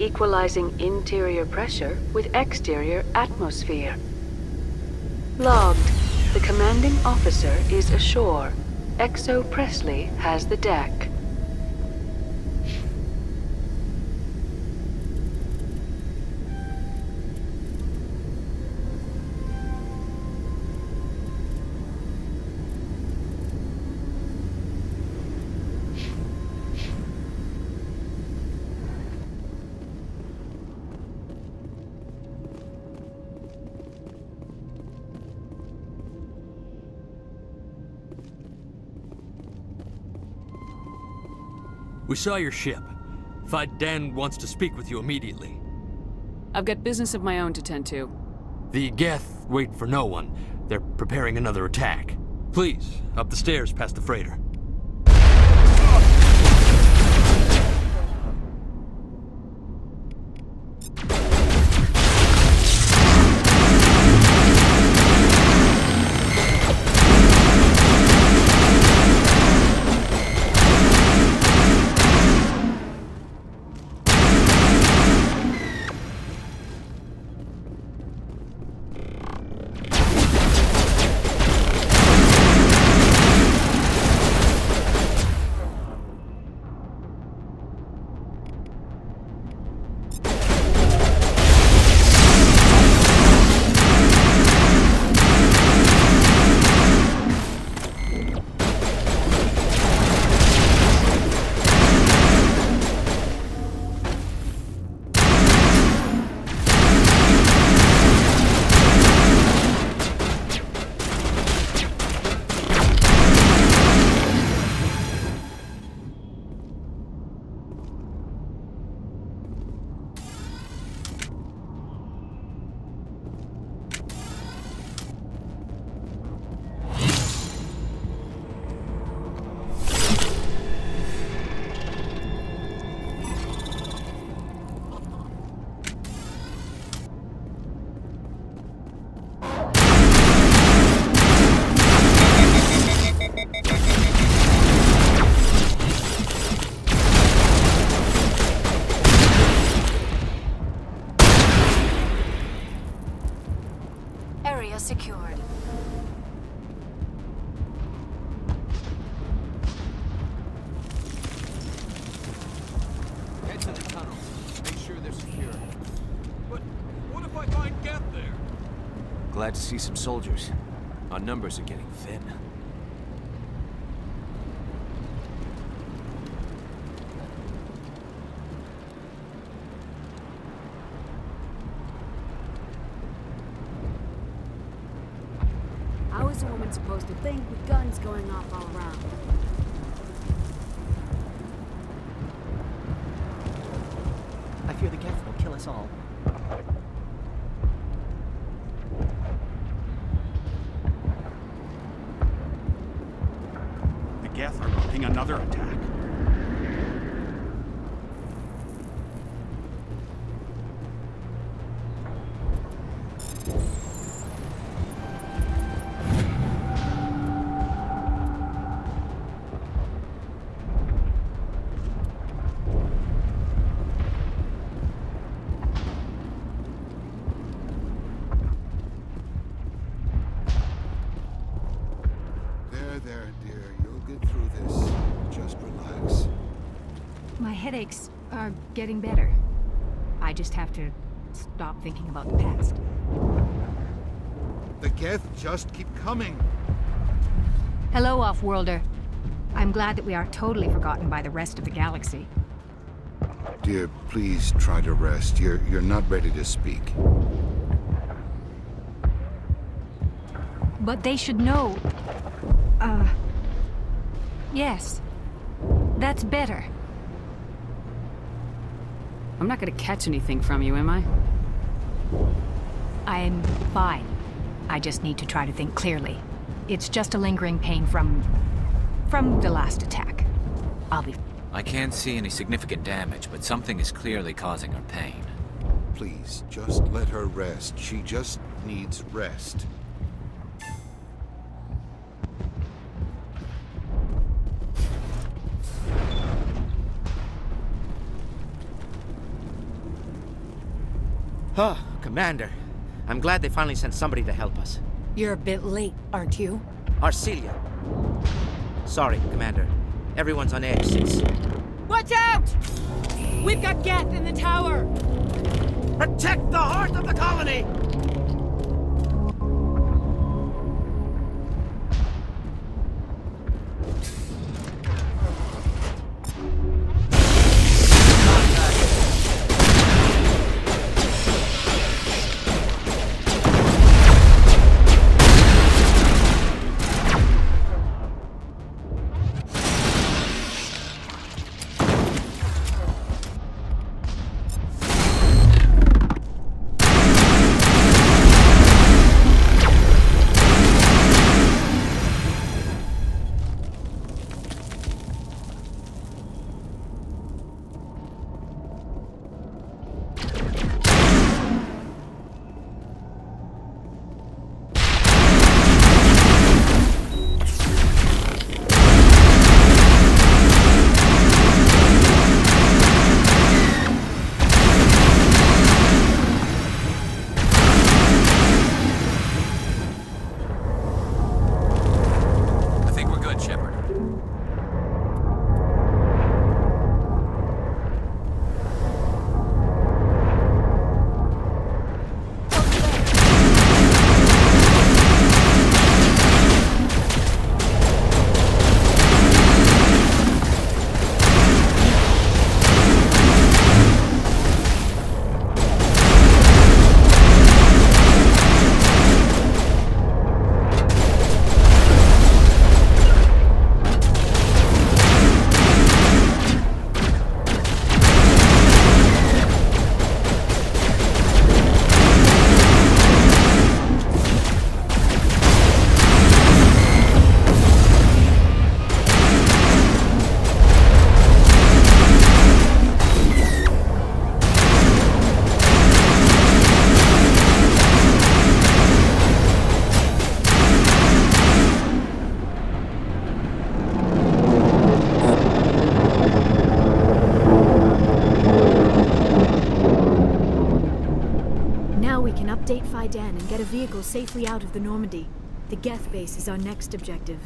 equalizing interior pressure with exterior atmosphere. Logged. The commanding officer is ashore. Exo Presley has the deck. We saw your ship. Dan wants to speak with you immediately. I've got business of my own to tend to. The Geth wait for no one. They're preparing another attack. Please, up the stairs past the freighter. Area secured. Head to the tunnel. Make sure they're secure. But what if I find Geth there? Glad to see some soldiers. Our numbers are getting thin. How is a woman supposed to think with guns going off all around? I fear the Geth will kill us all. The Geth are mounting another attack. There, dear. You'll get through this. Just relax. My headaches are getting better. I just have to stop thinking about the past. The Geth just keep coming. Hello, Off-Worlder. I'm glad that we are totally forgotten by the rest of the galaxy. Dear, please try to rest. You're not ready to speak. But they should know. Yes. That's better. I'm not gonna catch anything from you, am I? I'm fine. I just need to try to think clearly. It's just a lingering pain from the last attack. I'll be... I can't see any significant damage, but something is clearly causing her pain. Please, just let her rest. She just needs rest. Oh, Commander. I'm glad they finally sent somebody to help us. You're a bit late, aren't you? Arcelia. Sorry, Commander. Everyone's on edge since... Watch out! We've got Geth in the tower! Protect the heart of the colony! Update Faidan and get a vehicle safely out of the Normandy. The Geth base is our next objective.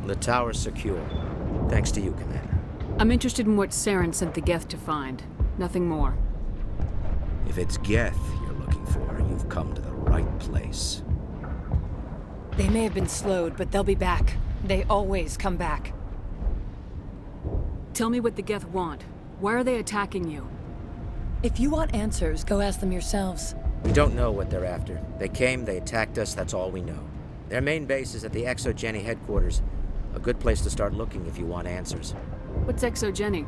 The tower's secure. Thanks to you, Commander. I'm interested in what Saren sent the Geth to find. Nothing more. If it's Geth you're looking for, you've come to the right place. They may have been slowed, but they'll be back. They always come back. Tell me what the Geth want. Why are they attacking you? If you want answers, go ask them yourselves. We don't know what they're after. They came, they attacked us, that's all we know. Their main base is at the Exogeny headquarters. A good place to start looking if you want answers. What's Exogeny?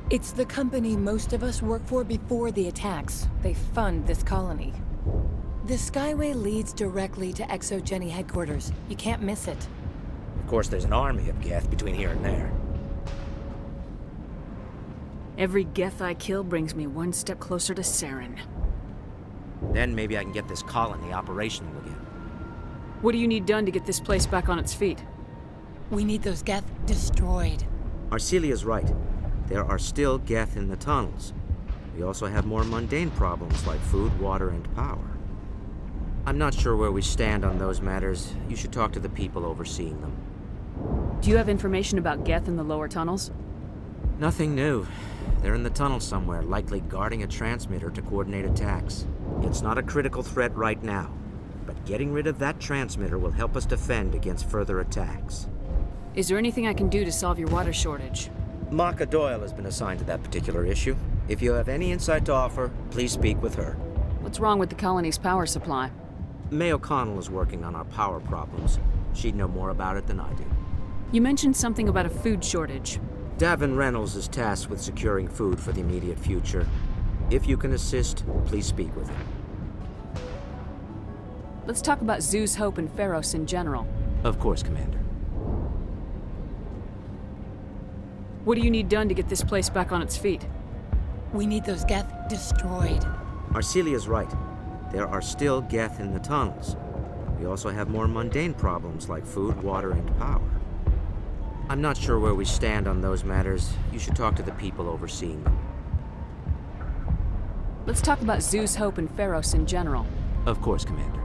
It's the company most of us work for before the attacks. They fund this colony. The Skyway leads directly to Exogeny headquarters. You can't miss it. Of course, there's an army of Geth between here and there. Every Geth I kill brings me one step closer to Saren. Then maybe I can get this colony operational again. What do you need done to get this place back on its feet? We need those Geth destroyed. Arcelia's right. There are still Geth in the tunnels. We also have more mundane problems like food, water, and power. I'm not sure where we stand on those matters. You should talk to the people overseeing them. Do you have information about Geth in the lower tunnels? Nothing new. They're in the tunnel somewhere, likely guarding a transmitter to coordinate attacks. It's not a critical threat right now, but getting rid of that transmitter will help us defend against further attacks. Is there anything I can do to solve your water shortage? Maka Doyle has been assigned to that particular issue. If you have any insight to offer, please speak with her. What's wrong with the colony's power supply? May O'Connell is working on our power problems. She'd know more about it than I do. You mentioned something about a food shortage. Davin Reynolds is tasked with securing food for the immediate future. If you can assist, please speak with him. Let's talk about Zeus, Hope, and Feros in general. Of course, Commander. What do you need done to get this place back on its feet? We need those Geth destroyed. Arcelia's right. There are still Geth in the tunnels. We also have more mundane problems like food, water, and power. I'm not sure where we stand on those matters. You should talk to the people overseeing them. Let's talk about Zeus, Hope, and Feros in general. Of course, Commander.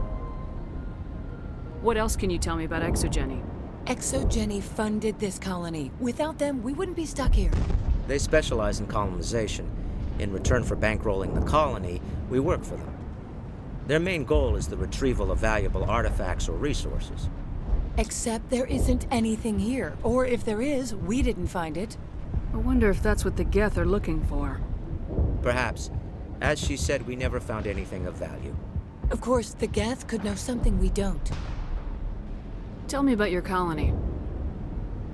What else can you tell me about Exogeny? Exogeny funded this colony. Without them, we wouldn't be stuck here. They specialize in colonization. In return for bankrolling the colony, we work for them. Their main goal is the retrieval of valuable artifacts or resources. Except there isn't anything here. Or if there is, we didn't find it. I wonder if that's what the Geth are looking for. Perhaps. As she said, we never found anything of value. Of course, the Geth could know something we don't. Tell me about your colony.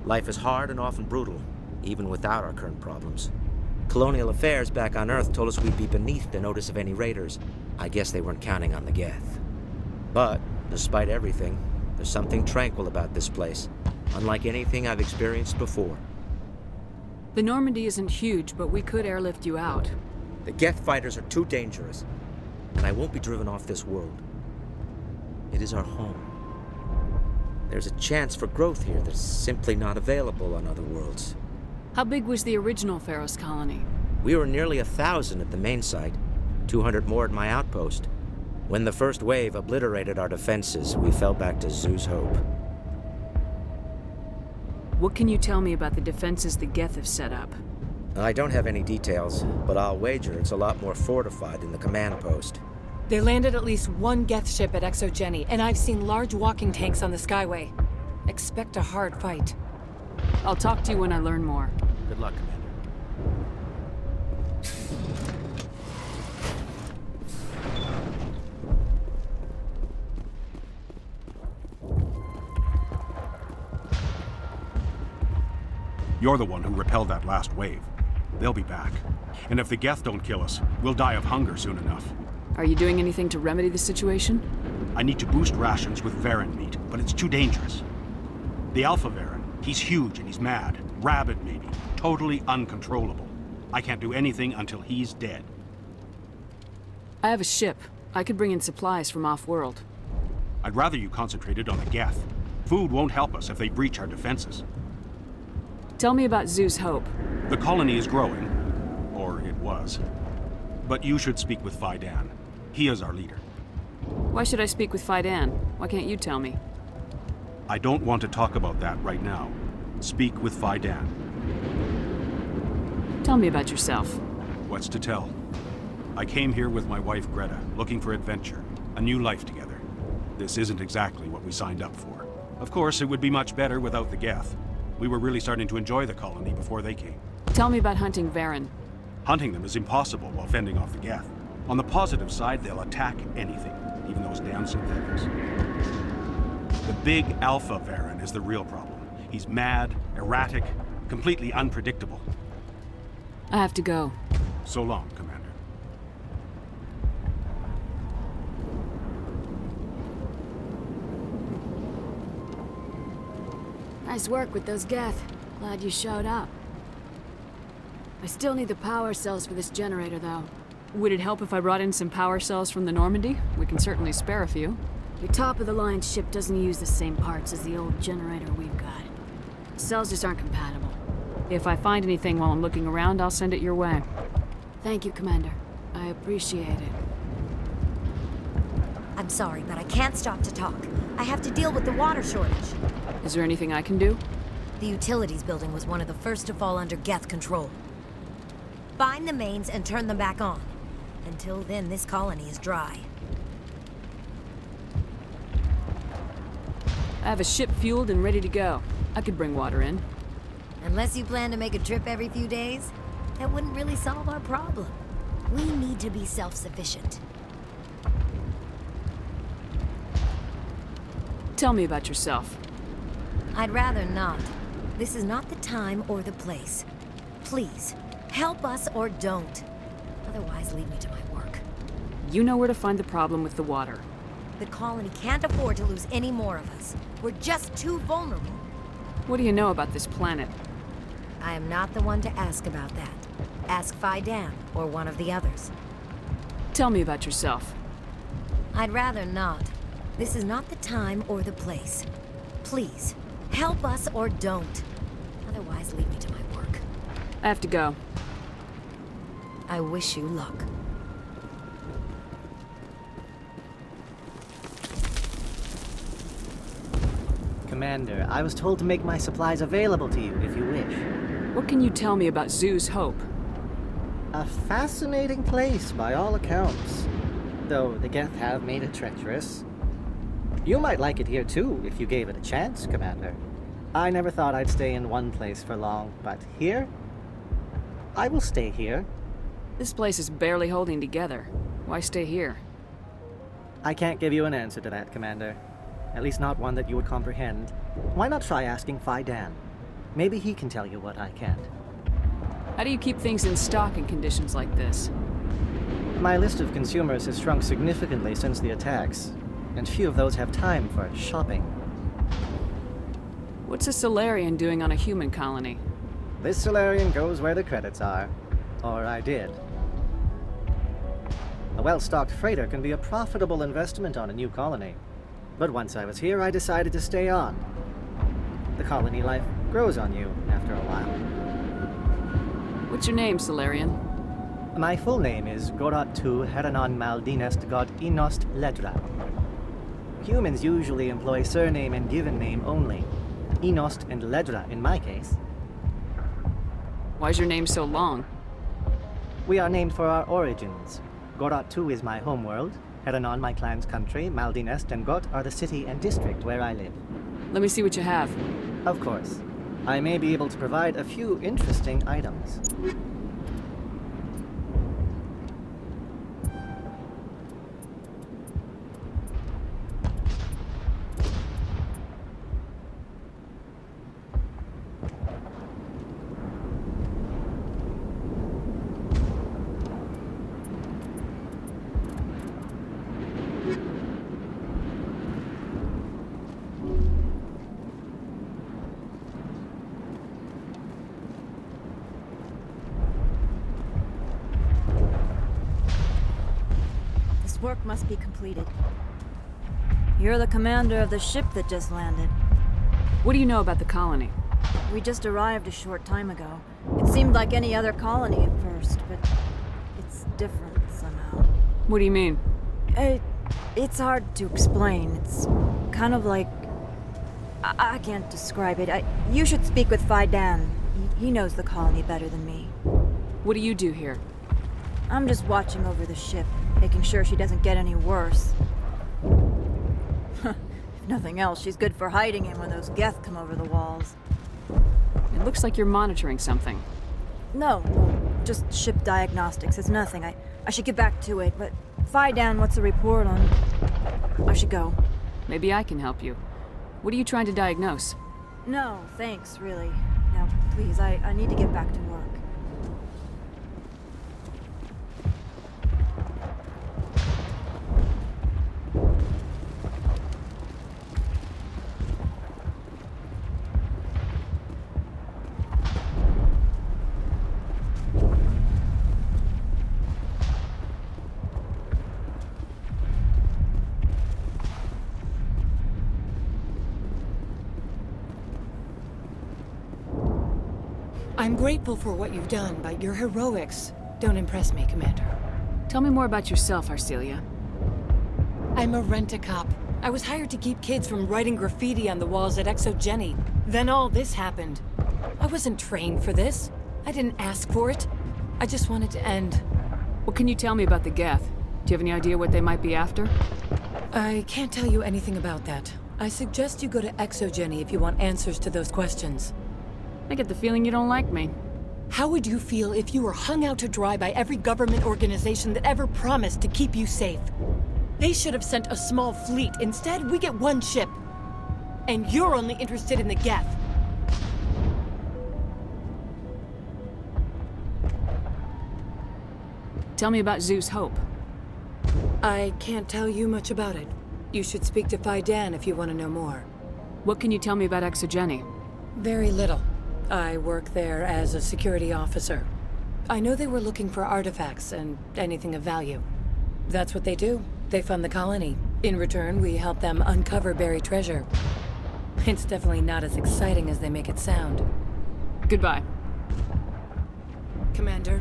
Life is hard and often brutal, even without our current problems. Colonial affairs back on Earth told us we'd be beneath the notice of any raiders. I guess they weren't counting on the Geth. But, despite everything, there's something tranquil about this place, unlike anything I've experienced before. The Normandy isn't huge, but we could airlift you out. The Geth fighters are too dangerous, and I won't be driven off this world. It is our home. There's a chance for growth here that's simply not available on other worlds. How big was the original Feros colony? We were nearly 1,000 at the main site, 200 more at my outpost. When the first wave obliterated our defenses, we fell back to Zeus Hope. What can you tell me about the defenses the Geth have set up? I don't have any details, but I'll wager it's a lot more fortified than the command post. They landed at least one Geth ship at Exogeny, and I've seen large walking tanks on the Skyway. Expect a hard fight. I'll talk to you when I learn more. Good luck, Commander. You're the one who repelled that last wave. They'll be back. And if the Geth don't kill us, we'll die of hunger soon enough. Are you doing anything to remedy the situation? I need to boost rations with Varen meat, but it's too dangerous. The Alpha Varen, he's huge and he's mad. Rabid, maybe. Totally uncontrollable. I can't do anything until he's dead. I have a ship. I could bring in supplies from off-world. I'd rather you concentrated on the Geth. Food won't help us if they breach our defenses. Tell me about Zeus Hope. The colony is growing. Or it was. But you should speak with Fidan. He is our leader. Why should I speak with Fidan? Why can't you tell me? I don't want to talk about that right now. Speak with Fidan. Tell me about yourself. What's to tell? I came here with my wife Greta, looking for adventure, a new life together. This isn't exactly what we signed up for. Of course, it would be much better without the Geth. We were really starting to enjoy the colony before they came. Tell me about hunting Varen. Hunting them is impossible while fending off the Geth. On the positive side, they'll attack anything, even those damn synthetics. The big Alpha Varen is the real problem. He's mad, erratic, completely unpredictable. I have to go. So long, Commander. Nice work with those Geth. Glad you showed up. I still need the power cells for this generator, though. Would it help if I brought in some power cells from the Normandy? We can certainly spare a few. Your top-of-the-line ship doesn't use the same parts as the old generator we've got. The cells just aren't compatible. If I find anything while I'm looking around, I'll send it your way. Thank you, Commander. I appreciate it. I'm sorry, but I can't stop to talk. I have to deal with the water shortage. Is there anything I can do? The utilities building was one of the first to fall under Geth control. Find the mains and turn them back on. Until then, this colony is dry. I have a ship fueled and ready to go. I could bring water in. Unless you plan to make a trip every few days, that wouldn't really solve our problem. We need to be self-sufficient. Tell me about yourself. I'd rather not. This is not the time or the place. Please, help us or don't. Otherwise, leave me to my work. You know where to find the problem with the water. The colony can't afford to lose any more of us. We're just too vulnerable. What do you know about this planet? I am not the one to ask about that. Ask Fidan or one of the others. Tell me about yourself. I'd rather not. This is not the time or the place. Please, help us or don't. Otherwise, leave me to my work. I have to go. I wish you luck. Commander, I was told to make my supplies available to you if you wish. What can you tell me about Zoo's Hope? A fascinating place by all accounts. Though the Geth have made it treacherous. You might like it here too, if you gave it a chance, Commander. I never thought I'd stay in one place for long, but here? I will stay here. This place is barely holding together. Why stay here? I can't give you an answer to that, Commander. At least not one that you would comprehend. Why not try asking Fidan? Maybe he can tell you what I can't. How do you keep things in stock in conditions like this? My list of consumers has shrunk significantly since the attacks, and few of those have time for shopping. What's a Solarian doing on a human colony? This Solarian goes where the credits are. Or I did. A well-stocked freighter can be a profitable investment on a new colony. But once I was here, I decided to stay on. The colony life grows on you after a while. What's your name, Solarian? My full name is Gorat tu Heranon Maldinest God Inost Ledra. Humans usually employ surname and given name only. Inost and Ledra in my case. Why's your name so long? We are named for our origins. Gorat tu is my homeworld, Heranon my clan's country, Maldinest and Got are the city and district where I live. Let me see what you have. Of course. I may be able to provide a few interesting items. Work must be completed. You're the commander of the ship that just landed. What do you know about the colony? We just arrived a short time ago. It seemed like any other colony at first, but it's different somehow. What do you mean? It's hard to explain. It's kind of like I can't describe it. You should speak with Dan. He knows the colony better than me. What do you do here? I'm just watching over the ship, making sure she doesn't get any worse. If nothing else, she's good for hiding in when those Geth come over the walls. It looks like you're monitoring something. No, just ship diagnostics. It's nothing. I should get back to it, but Dan, what's the report on? I should go. Maybe I can help you. What are you trying to diagnose? No, thanks, really. Now, please, I need to get back to work. I'm grateful for what you've done, but your heroics don't impress me, Commander. Tell me more about yourself, Arcelia. I'm a rent-a-cop. I was hired to keep kids from writing graffiti on the walls at Exogeny. Then all this happened. I wasn't trained for this. I didn't ask for it. I just wanted to end. What can you tell me about the Geth? Do you have any idea what they might be after? I can't tell you anything about that. I suggest you go to Exogeny if you want answers to those questions. I get the feeling you don't like me. How would you feel if you were hung out to dry by every government organization that ever promised to keep you safe? They should have sent a small fleet. Instead, we get one ship. And you're only interested in the Geth. Tell me about Zeus Hope. I can't tell you much about it. You should speak to Dan if you want to know more. What can you tell me about Exogeny? Very little. I work there as a security officer. I know they were looking for artifacts and anything of value. That's what they do. They fund the colony. In return, we help them uncover buried treasure. It's definitely not as exciting as they make it sound. Goodbye. Commander.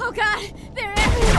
Oh god! They're everywhere!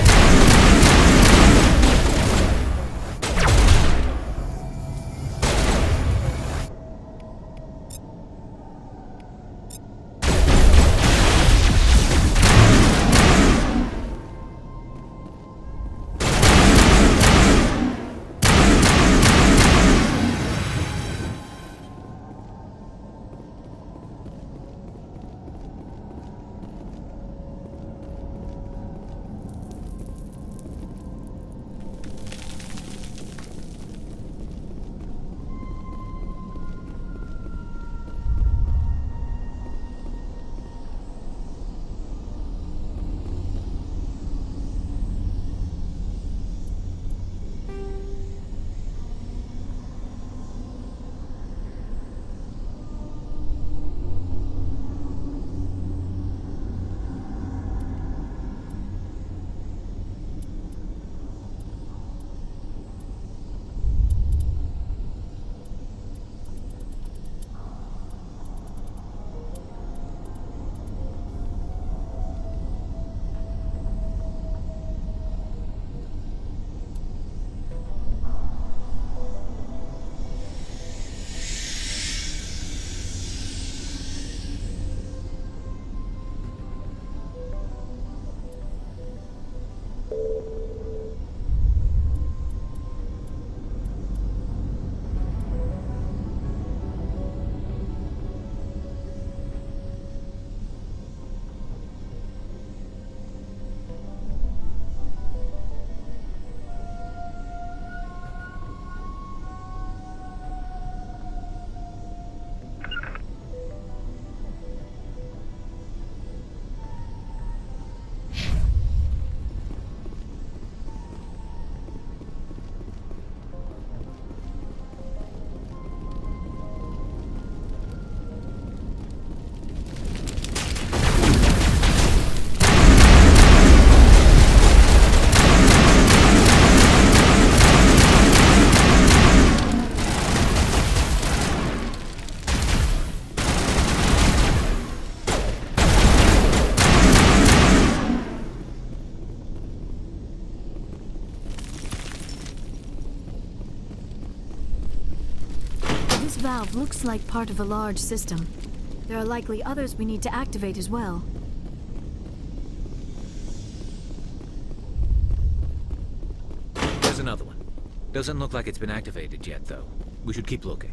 valve looks like part of a large system. There are likely others we need to activate as well. There's another one. Doesn't look like it's been activated yet, though. We should keep looking.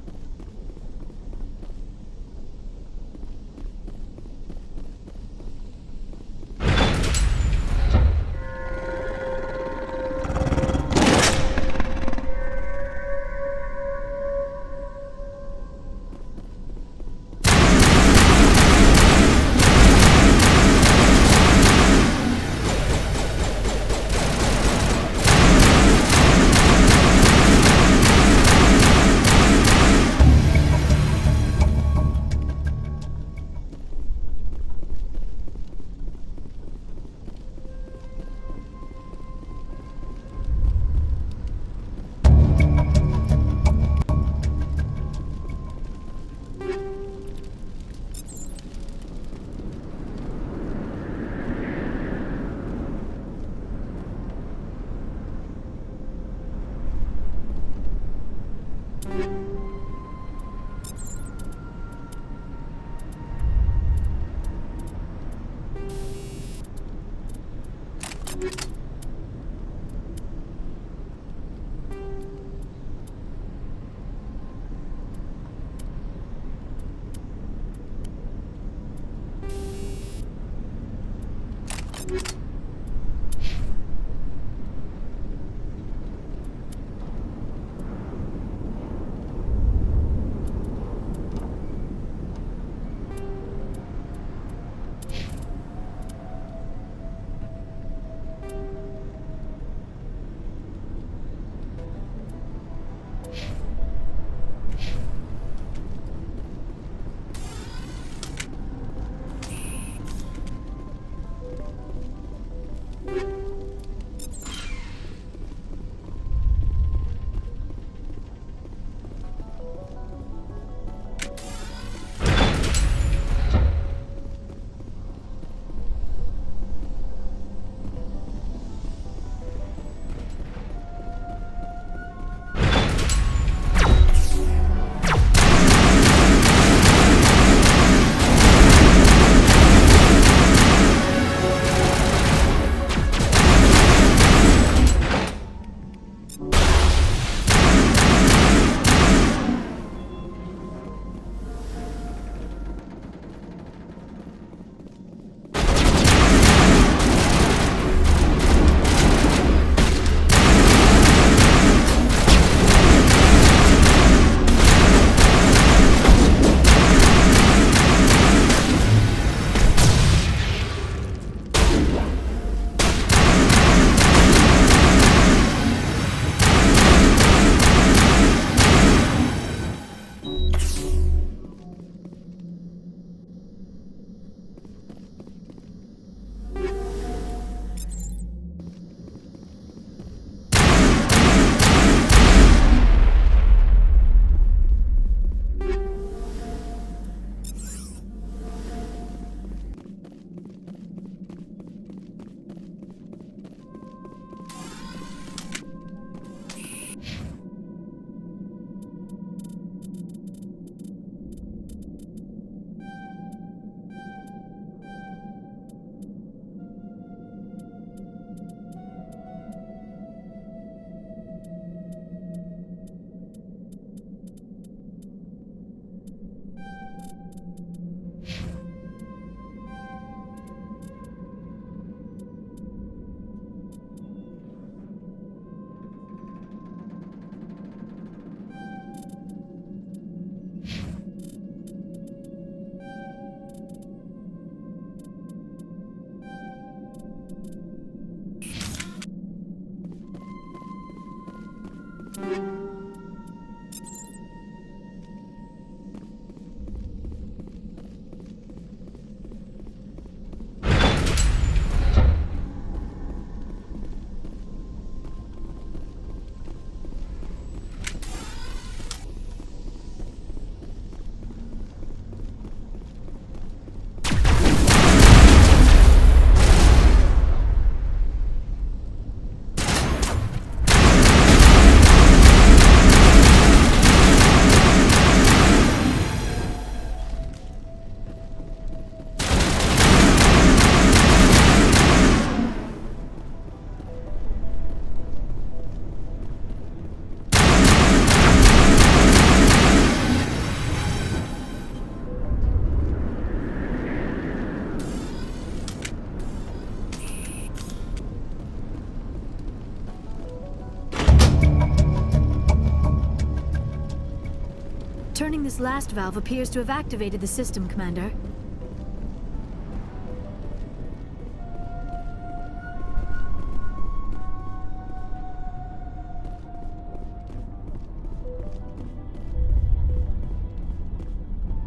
Turning this last valve appears to have activated the system, Commander.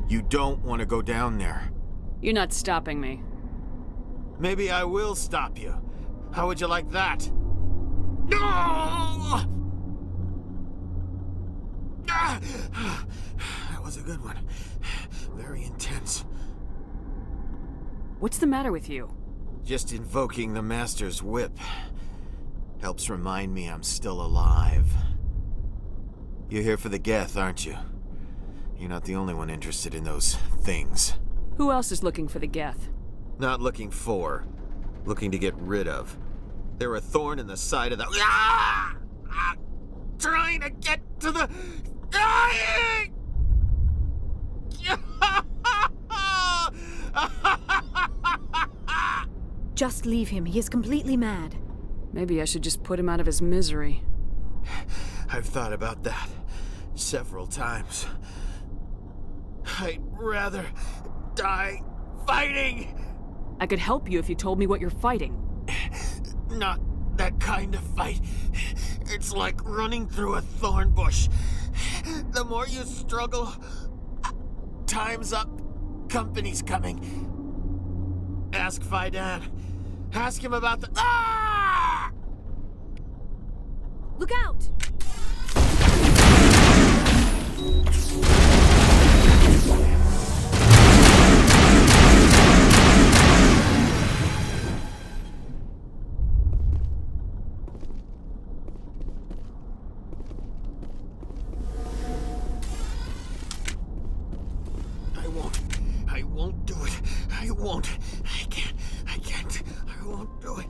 You don't want to go down there. You're not stopping me. Maybe I will stop you. How would you like that? No! That was a good one. Very intense. What's the matter with you? Just invoking the Master's whip helps remind me I'm still alive. You're here for the Geth, aren't you? You're not the only one interested in those things. Who else is looking for the Geth? Not looking for. Looking to get rid of. They're a thorn in the side of the... Ah! Ah! Trying to get to the... Dying! Just leave him. He is completely mad. Maybe I should just put him out of his misery. I've thought about that several times. I'd rather die fighting! I could help you if you told me what you're fighting. Not that kind of fight. It's like running through a thorn bush. The more you struggle, time's up. Company's coming. Ask Fidan. Ask him about the... Ah! Look out! I won't do it. I won't. I can't. I won't do it.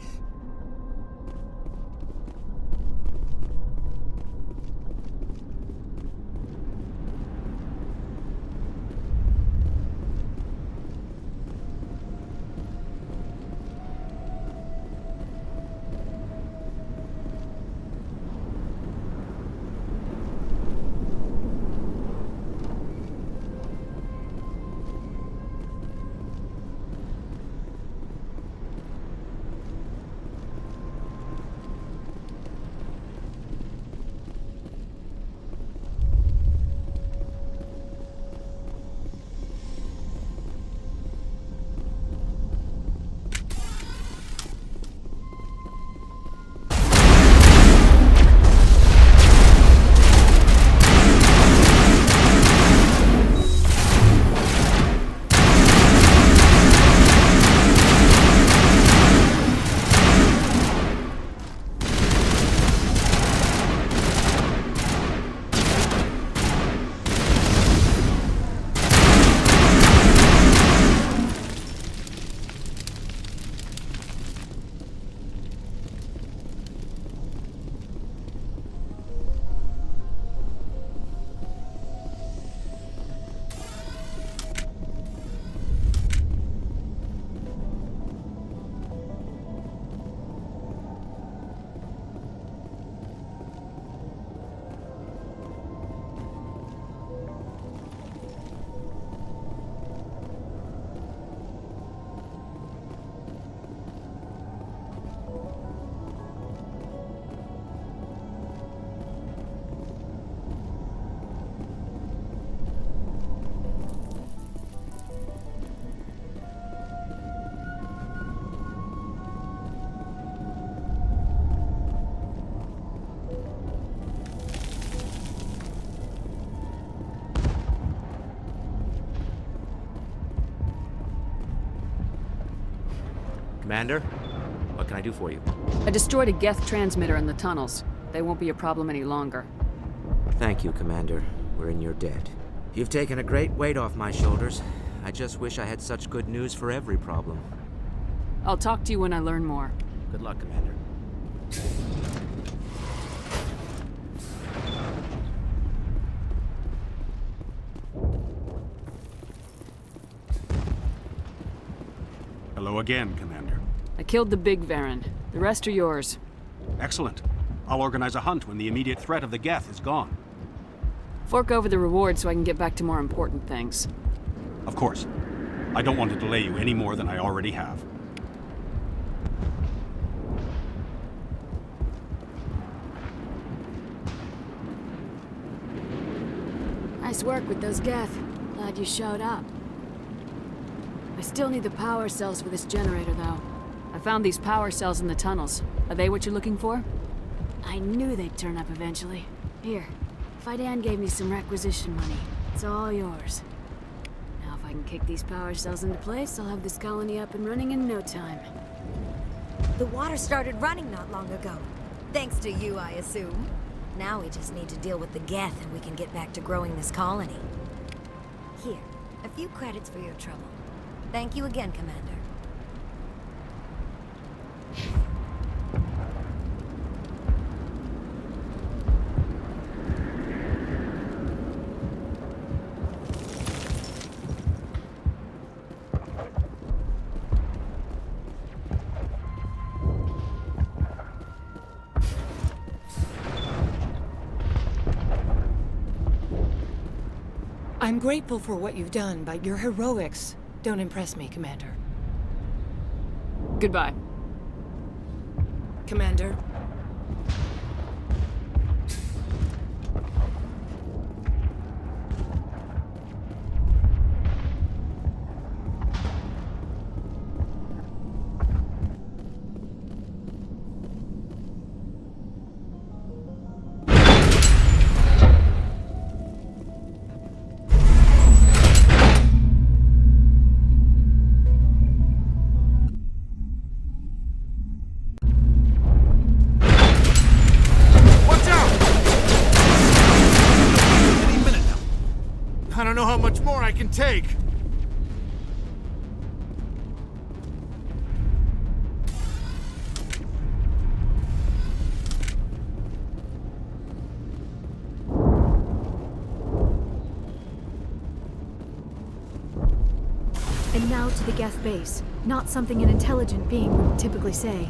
Commander, what can I do for you? I destroyed a Geth transmitter in the tunnels. They won't be a problem any longer. Thank you, Commander. We're in your debt. You've taken a great weight off my shoulders. I just wish I had such good news for every problem. I'll talk to you when I learn more. Good luck, Commander. Hello again, Commander. I killed the big Varen. The rest are yours. Excellent. I'll organize a hunt when the immediate threat of the Geth is gone. Fork over the reward so I can get back to more important things. Of course. I don't want to delay you any more than I already have. Nice work with those geth. Glad you showed up. I still need the power cells for this generator, though. I found these power cells in the tunnels. Are they what you're looking for? I knew they'd turn up eventually. Here, Fidan gave me some requisition money. It's all yours. Now if I can kick these power cells into place, I'll have this colony up and running in no time. The water started running not long ago. Thanks to you, I assume. Now we just need to deal with the geth and we can get back to growing this colony. Here, a few credits for your trouble. Thank you again, Commander. I'm grateful for what you've done, but your heroics don't impress me, Commander. Goodbye. Commander. I don't know how much more I can take. And now to the Geth base. Not something an intelligent being would typically say.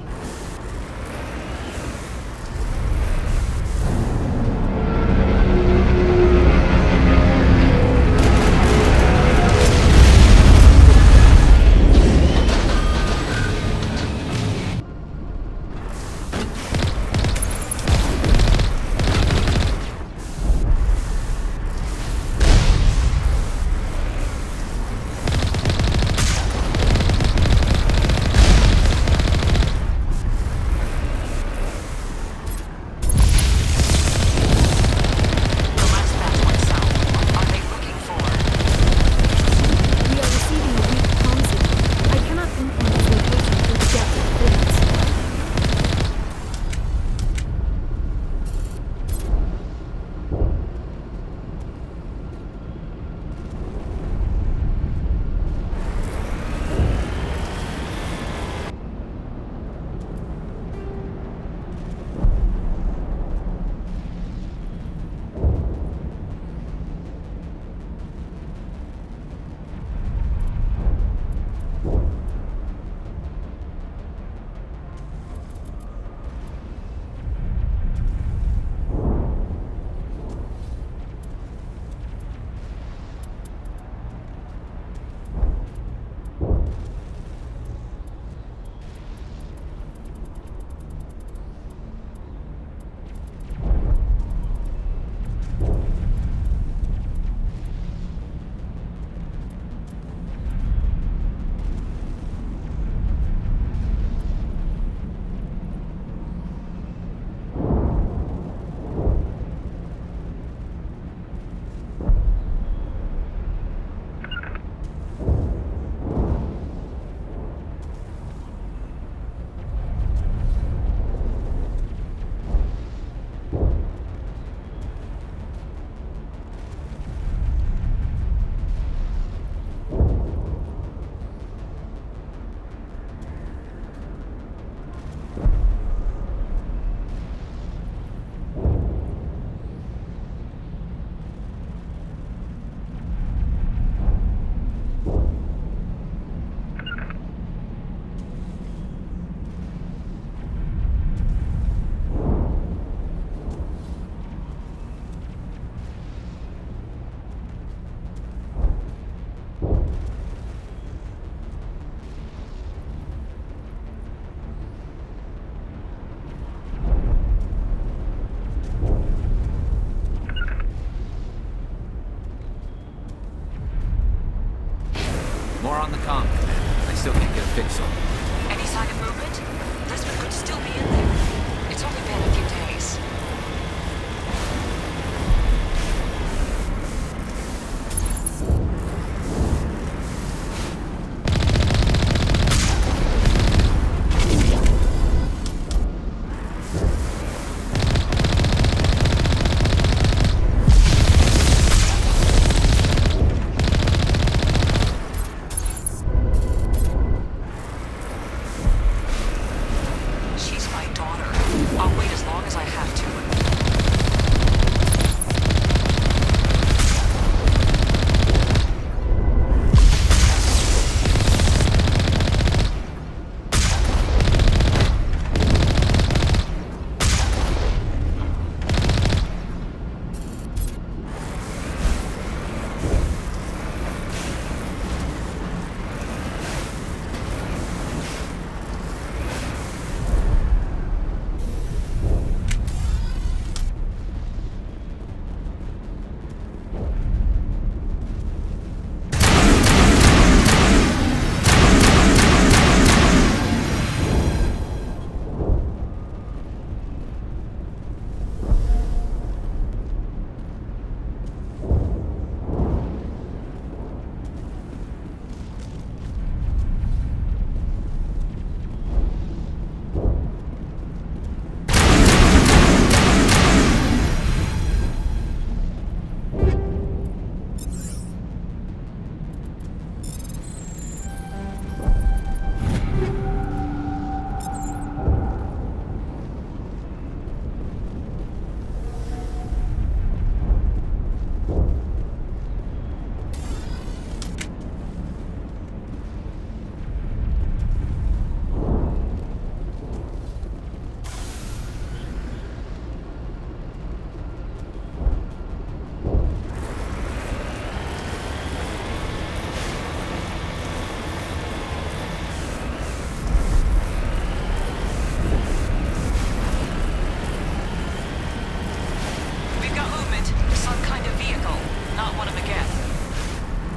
on the comm, Commander. I still can't get a fix on it. Any sign of movement? Lisbon could still be in there. It's only been a few days.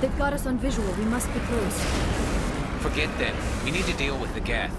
They've got us on visual. We must be close. Forget them. We need to deal with the Geth.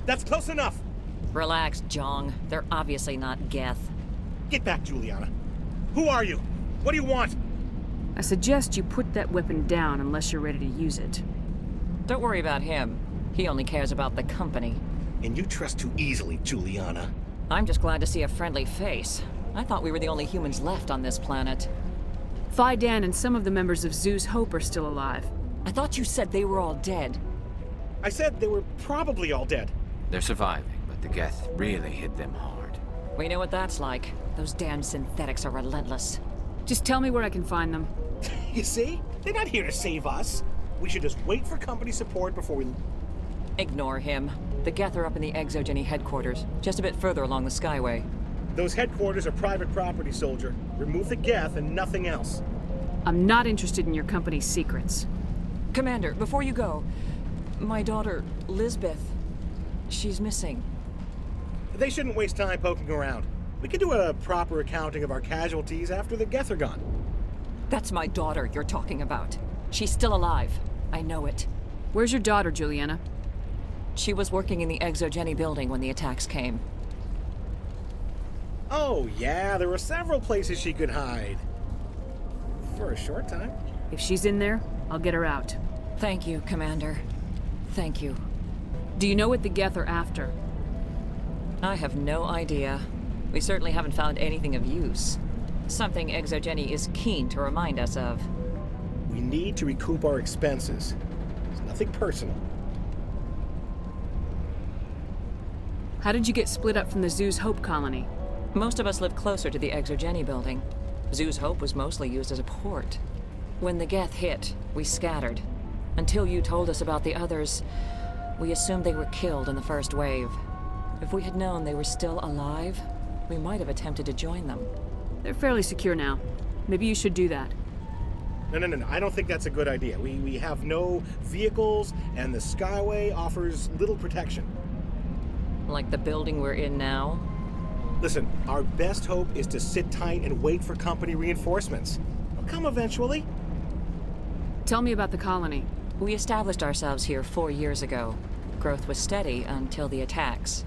That's close enough! Relax, Jong. They're obviously not Geth. Get back, Juliana. Who are you? What do you want? I suggest you put that weapon down unless you're ready to use it. Don't worry about him. He only cares about the company. And you trust too easily, Juliana. I'm just glad to see a friendly face. I thought we were the only humans left on this planet. Fidan and some of the members of Zoo's Hope are still alive. I thought you said they were all dead. I said they were probably all dead. They're surviving, but the Geth really hit them hard. We know what that's like. Those damn synthetics are relentless. Just tell me where I can find them. You see? They're not here to save us. We should just wait for company support before we... Ignore him. The Geth are up in the Exogeny headquarters, just a bit further along the Skyway. Those headquarters are private property, soldier. Remove the Geth and nothing else. I'm not interested in your company's secrets. Commander, before you go, my daughter, Lisbeth, she's missing. They shouldn't waste time poking around. We can do a proper accounting of our casualties after the Geth are gone. That's my daughter you're talking about. She's still alive. I know it. Where's your daughter, Juliana? She was working in the Exogeny building when the attacks came. Oh, yeah, there were several places she could hide. For a short time. If she's in there, I'll get her out. Thank you, Commander. Thank you. Do you know what the Geth are after? I have no idea. We certainly haven't found anything of use. Something Exogeny is keen to remind us of. We need to recoup our expenses. It's nothing personal. How did you get split up from the Zoo's Hope colony? Most of us lived closer to the Exogeny building. Zoo's Hope was mostly used as a port. When the Geth hit, we scattered. Until you told us about the others, we assumed they were killed in the first wave. If we had known they were still alive, we might have attempted to join them. They're fairly secure now. Maybe you should do that. No. I don't think that's a good idea. We have no vehicles, and the Skyway offers little protection. Like the building we're in now? Listen, our best hope is to sit tight and wait for company reinforcements. They'll come eventually. Tell me about the colony. We established ourselves here 4 years ago. Growth was steady until the attacks.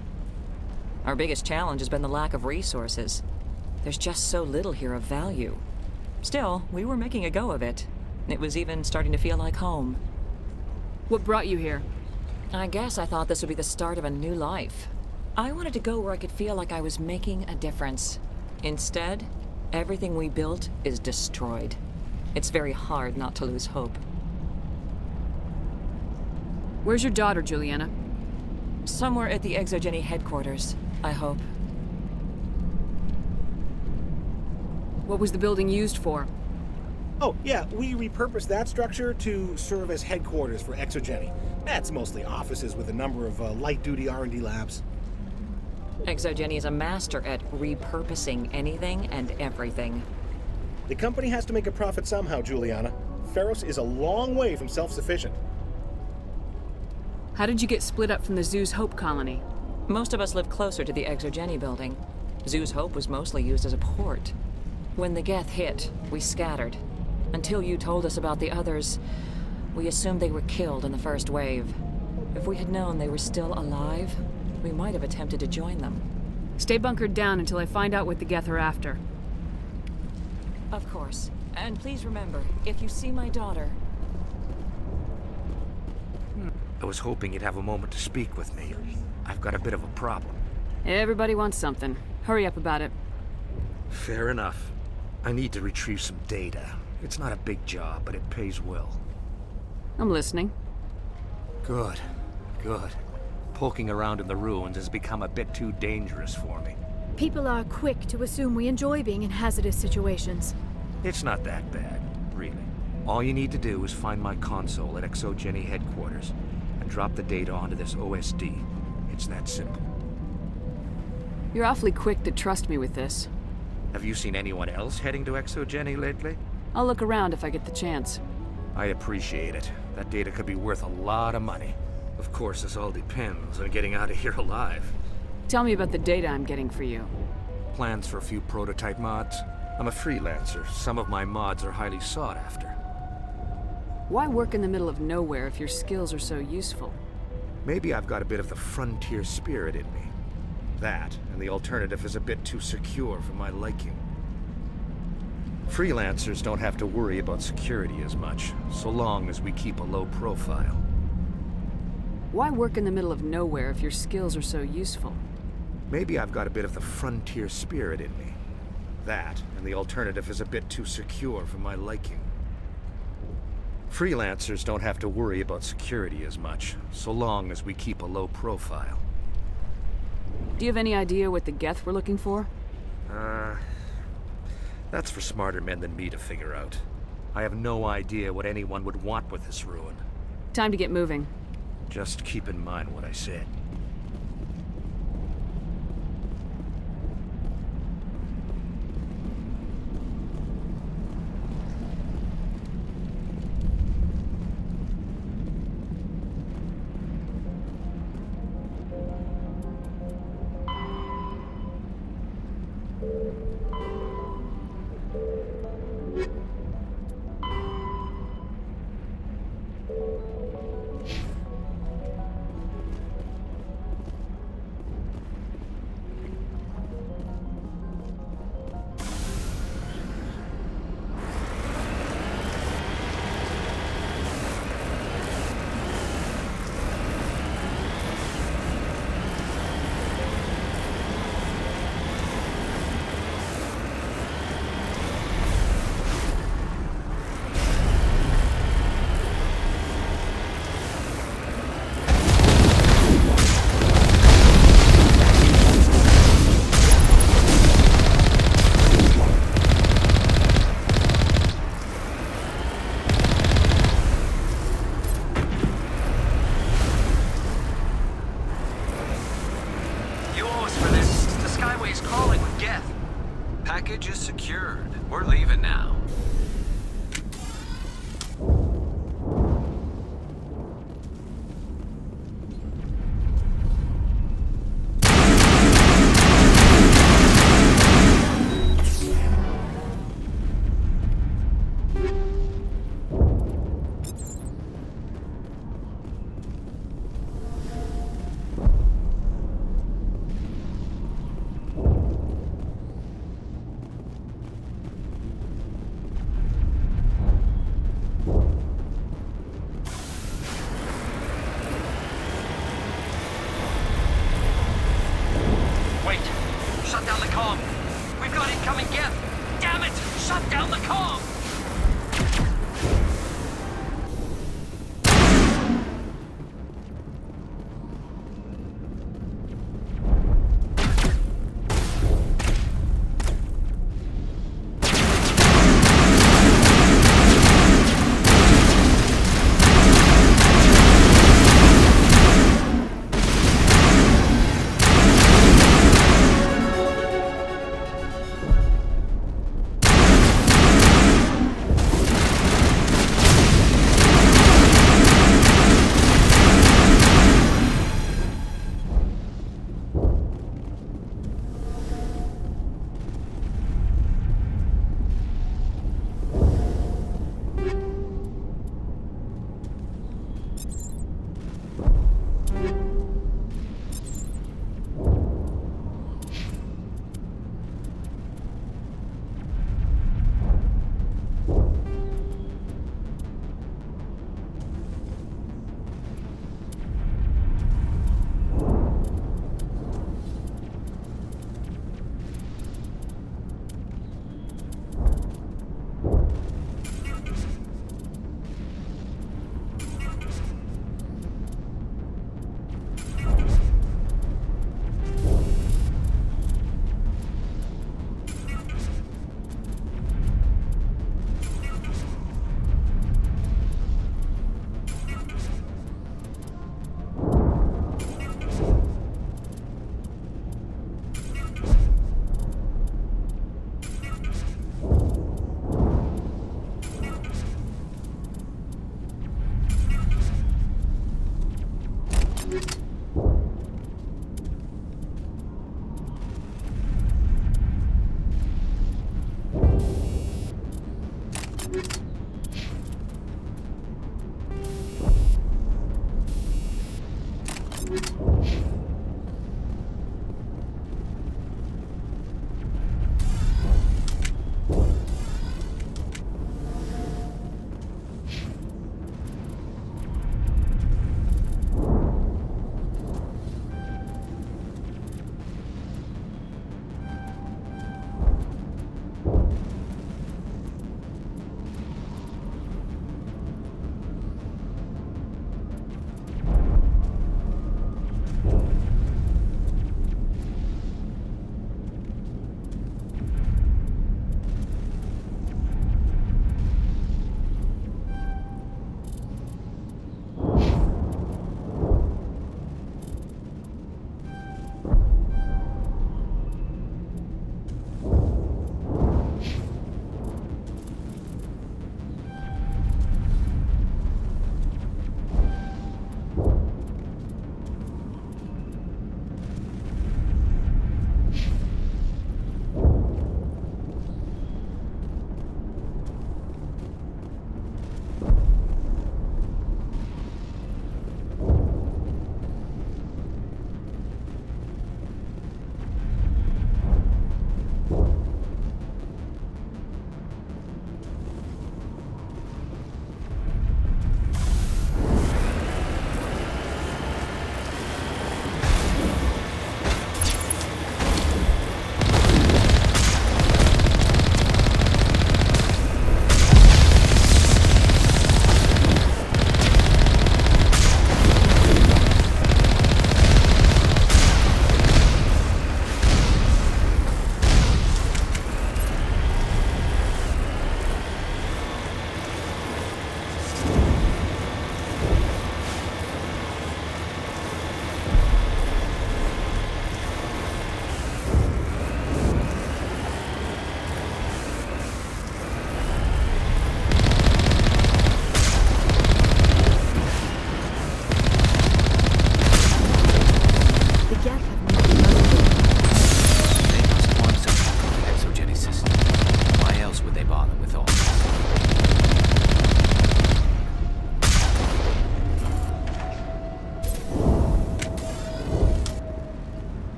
Our biggest challenge has been the lack of resources. There's just so little here of value. Still, we were making a go of it. It was even starting to feel like home. What brought you here? I guess I thought this would be the start of a new life. I wanted to go where I could feel like I was making a difference. Instead, everything we built is destroyed. It's very hard not to lose hope. Where's your daughter, Juliana? Somewhere at the Exogeny headquarters, I hope. What was the building used for? Oh, yeah, we repurposed that structure to serve as headquarters for Exogeny. That's mostly offices with a number of light-duty R&D labs. Exogeny is a master at repurposing anything and everything. The company has to make a profit somehow, Juliana. Feros is a long way from self-sufficient. How did you get split up from the Zoo's Hope colony? Most of us lived closer to the Exogeny building. Zoo's Hope was mostly used as a port. When the Geth hit, we scattered. Until you told us about the others, we assumed they were killed in the first wave. If we had known they were still alive, we might have attempted to join them. Stay bunkered down until I find out what the Geth are after. Of course. And please remember, if you see my daughter... I was hoping you'd have a moment to speak with me. I've got a bit of a problem. Everybody wants something. Hurry up about it. Fair enough. I need to retrieve some data. It's not a big job, but it pays well. I'm listening. Good. Poking around in the ruins has become a bit too dangerous for me. People are quick to assume we enjoy being in hazardous situations. It's not that bad, really. All you need to do is find my console at Exogeny headquarters and drop the data onto this OSD. It's that simple. You're awfully quick to trust me with this. Have you seen anyone else heading to Exogeny lately? I'll look around if I get the chance. I appreciate it. That data could be worth a lot of money. Of course, this all depends on getting out of here alive. Tell me about the data I'm getting for you. Plans for a few prototype mods. I'm a freelancer. Some of my mods are highly sought after. Why work in the middle of nowhere if your skills are so useful? Maybe I've got a bit of the frontier spirit in me. That, and the alternative is a bit too secure for my liking. Freelancers don't have to worry about security as much, so long as we keep a low profile. Why work in the middle of nowhere if your skills are so useful? Maybe I've got a bit of the frontier spirit in me. That, and the alternative is a bit too secure for my liking. Freelancers don't have to worry about security as much, so long as we keep a low profile. Do you have any idea what the Geth were looking for? That's for smarter men than me to figure out. I have no idea what anyone would want with this ruin. Time to get moving. Just keep in mind what I said. Package is secured. We're leaving now.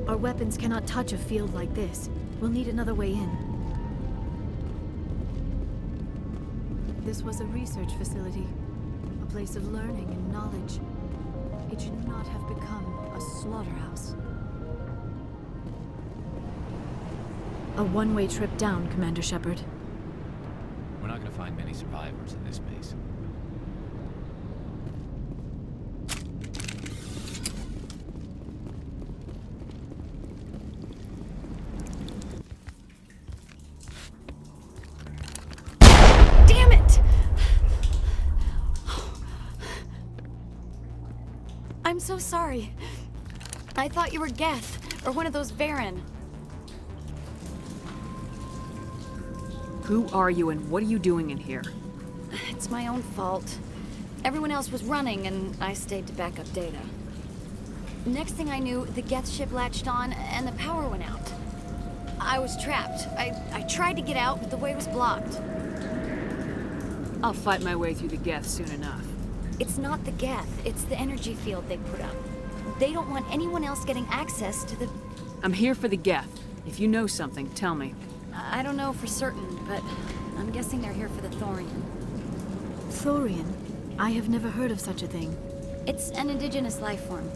Our weapons cannot touch a field like this. We'll need another way in. This was a research facility, a place of learning and knowledge. It should not have become a slaughterhouse. A one-way trip down, Commander Shepard. We're not going to find many survivors in this base. Damn it! I'm so sorry. I thought you were Geth, or one of those Varen. Who are you and what are you doing in here? It's my own fault. Everyone else was running, and I stayed to back up data. Next thing I knew, the Geth ship latched on, and the power went out. I was trapped. I tried to get out, but the way was blocked. I'll fight my way through the Geth soon enough. It's not the Geth, it's the energy field they put up. They don't want anyone else getting access to the... I'm here for the Geth. If you know something, tell me. I don't know for certain, but I'm guessing they're here for the Thorian. Thorian? I have never heard of such a thing. It's an indigenous life form.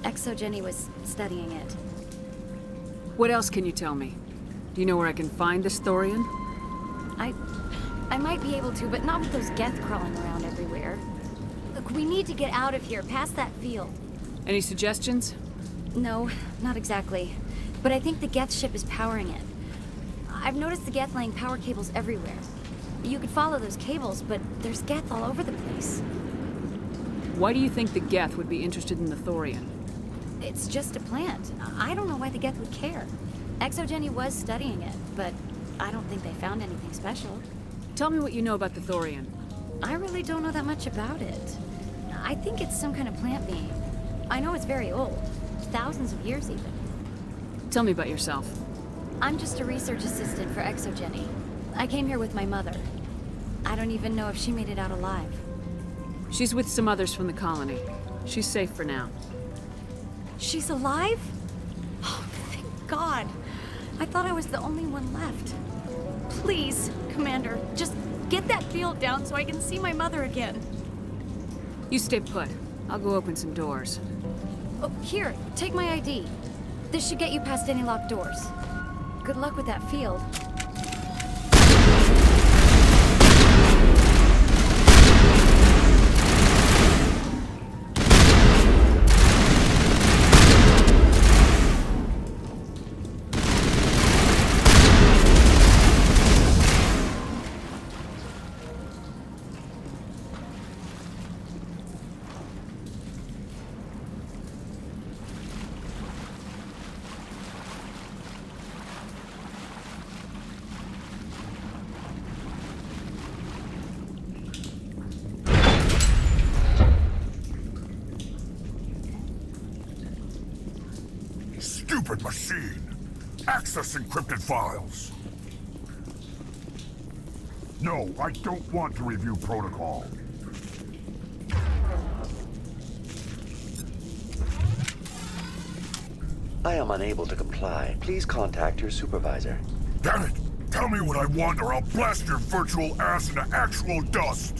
Exogeny was studying it. What else can you tell me? Do you know where I can find this Thorian? I might be able to, but not with those Geth crawling around everywhere. Look, we need to get out of here, past that field. Any suggestions? No, not exactly. But I think the Geth ship is powering it. I've noticed the Geth laying power cables everywhere. You could follow those cables, but there's Geth all over the place. Why do you think the Geth would be interested in the Thorian? It's just a plant. I don't know why the Geth would care. Exogeny was studying it, but I don't think they found anything special. Tell me what you know about the Thorian. I really don't know that much about it. I think it's some kind of plant being. I know it's very old. Thousands of years, even. Tell me about yourself. I'm just a research assistant for Exogeny. I came here with my mother. I don't even know if she made it out alive. She's with some others from the colony. She's safe for now. She's alive? Oh, thank God. I thought I was the only one left. Please, Commander, just get that field down so I can see my mother again. You stay put. I'll go open some doors. Oh, here, take my ID. This should get you past any locked doors. Good luck with that field. Stupid machine! Access encrypted files! No, I don't want to review protocol. I am unable to comply. Please contact your supervisor. Damn it! Tell me what I want or I'll blast your virtual ass into actual dust!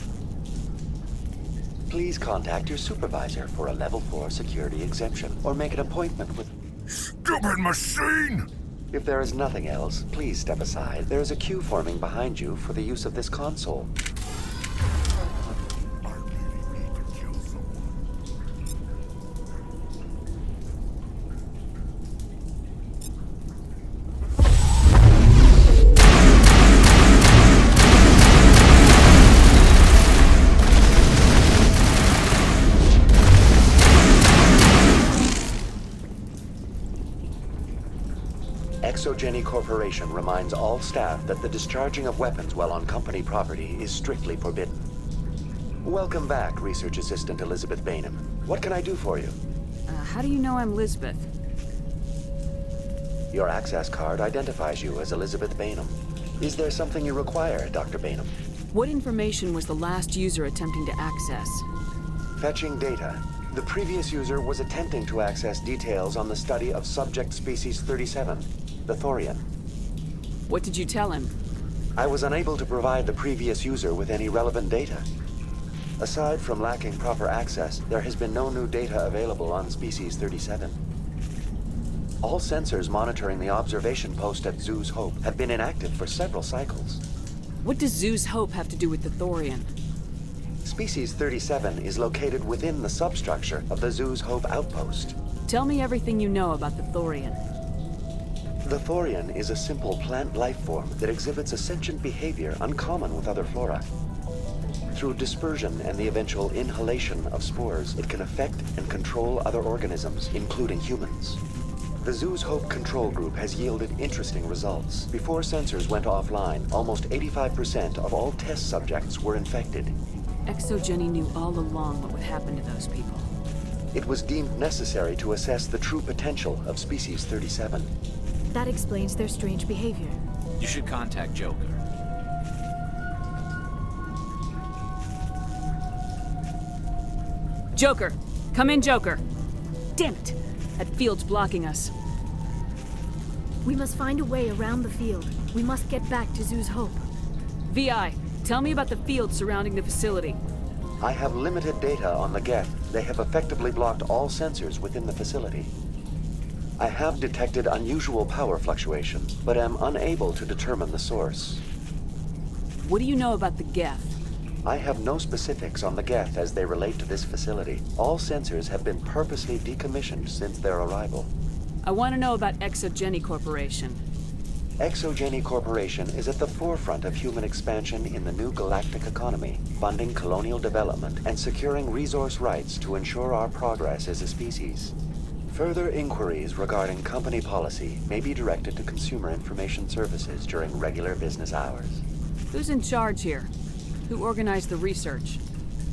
Please contact your supervisor for a level 4 security exemption, or make an appointment with... Stupid machine! If there is nothing else, please step aside. There is a queue forming behind you for the use of this console. Exogeny Corporation reminds all staff that the discharging of weapons while on company property is strictly forbidden. Welcome back, Research Assistant Elizabeth Bainham. What can I do for you? How do you know I'm Lisbeth? Your access card identifies you as Elizabeth Bainham. Is there something you require, Dr. Bainham? What information was the last user attempting to access? Fetching data. The previous user was attempting to access details on the study of subject species 37, the Thorian. What did you tell him? I was unable to provide the previous user with any relevant data. Aside from lacking proper access, there has been no new data available on species 37. All sensors monitoring the observation post at Zoo's Hope have been inactive for several cycles. What does Zoo's Hope have to do with the Thorian? Species 37 is located within the substructure of the Zoo's Hope outpost. Tell me everything you know about the Thorian. The Thorian is a simple plant life form that exhibits a sentient behavior uncommon with other flora. Through dispersion and the eventual inhalation of spores, it can affect and control other organisms, including humans. The Zoo's Hope control group has yielded interesting results. Before sensors went offline, almost 85% of all test subjects were infected. Exogeny knew all along what would happen to those people. It was deemed necessary to assess the true potential of species 37. That explains their strange behavior. You should contact Joker. Joker! Come in, Joker! Damn it! That field's blocking us. We must find a way around the field. We must get back to Zoo's Hope. VI, tell me about the field surrounding the facility. I have limited data on the Geth. They have effectively blocked all sensors within the facility. I have detected unusual power fluctuations, but am unable to determine the source. What do you know about the Geth? I have no specifics on the Geth as they relate to this facility. All sensors have been purposely decommissioned since their arrival. I want to know about Exogeny Corporation. Exogeny Corporation is at the forefront of human expansion in the new galactic economy, funding colonial development and securing resource rights to ensure our progress as a species. Further inquiries regarding company policy may be directed to Consumer Information Services during regular business hours. Who's in charge here? Who organized the research?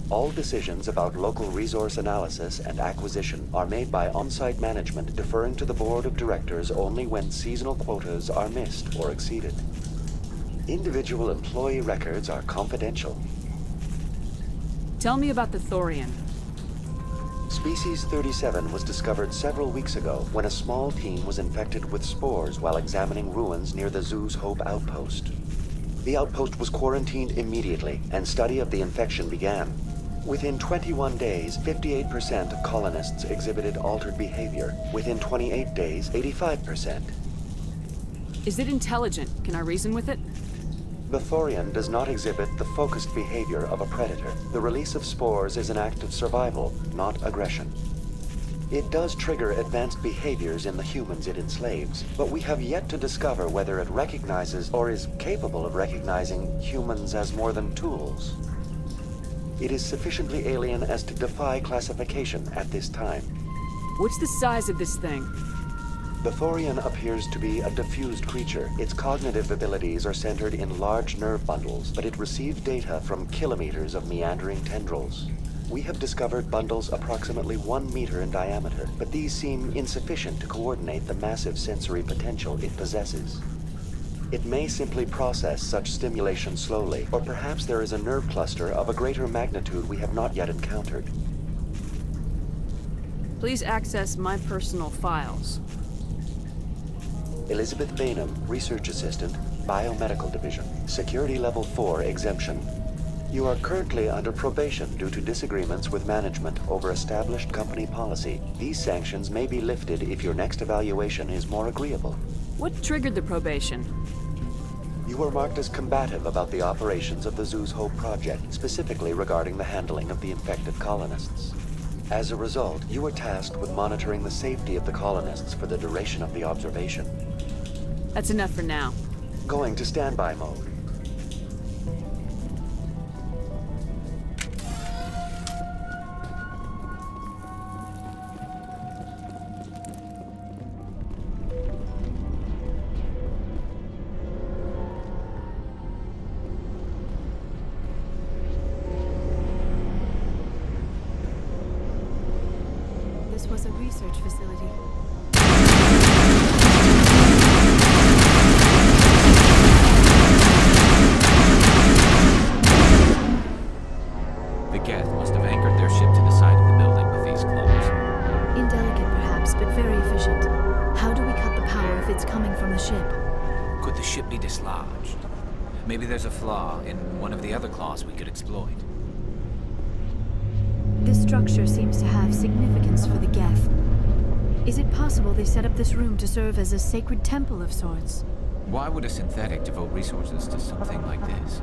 All decisions about local resource analysis and acquisition are made by on-site management, deferring to the board of directors only when seasonal quotas are missed or exceeded. Individual employee records are confidential. Tell me about the Thorian. Species 37 was discovered several weeks ago when a small team was infected with spores while examining ruins near the Zoo's Hope outpost. The outpost was quarantined immediately, and study of the infection began. Within 21 days, 58% of colonists exhibited altered behavior. Within 28 days, 85%. Is it intelligent? Can I reason with it? The Thorian does not exhibit the focused behavior of a predator. The release of spores is an act of survival, not aggression. It does trigger advanced behaviors in the humans it enslaves, but we have yet to discover whether it recognizes or is capable of recognizing humans as more than tools. It is sufficiently alien as to defy classification at this time. What's the size of this thing? The Thorian appears to be a diffused creature. Its cognitive abilities are centered in large nerve bundles, but it receives data from kilometers of meandering tendrils. We have discovered bundles approximately 1 meter in diameter, but these seem insufficient to coordinate the massive sensory potential it possesses. It may simply process such stimulation slowly, or perhaps there is a nerve cluster of a greater magnitude we have not yet encountered. Please access my personal files. Elizabeth Bainham, Research Assistant, Biomedical Division, Security Level 4 exemption. You are currently under probation due to disagreements with management over established company policy. These sanctions may be lifted if your next evaluation is more agreeable. What triggered the probation? You were marked as combative about the operations of the Zoo's Hope project, specifically regarding the handling of the infected colonists. As a result, you were tasked with monitoring the safety of the colonists for the duration of the observation. That's enough for now. Going to standby mode. This was a research facility. The Geth must have anchored their ship to the side of the building with these ship. Could the ship be dislodged? Maybe there's a flaw in one of the other claws we could exploit. This structure seems to have significance for the Geth. Is it possible they set up this room to serve as a sacred temple of sorts? Why would a synthetic devote resources to something like this?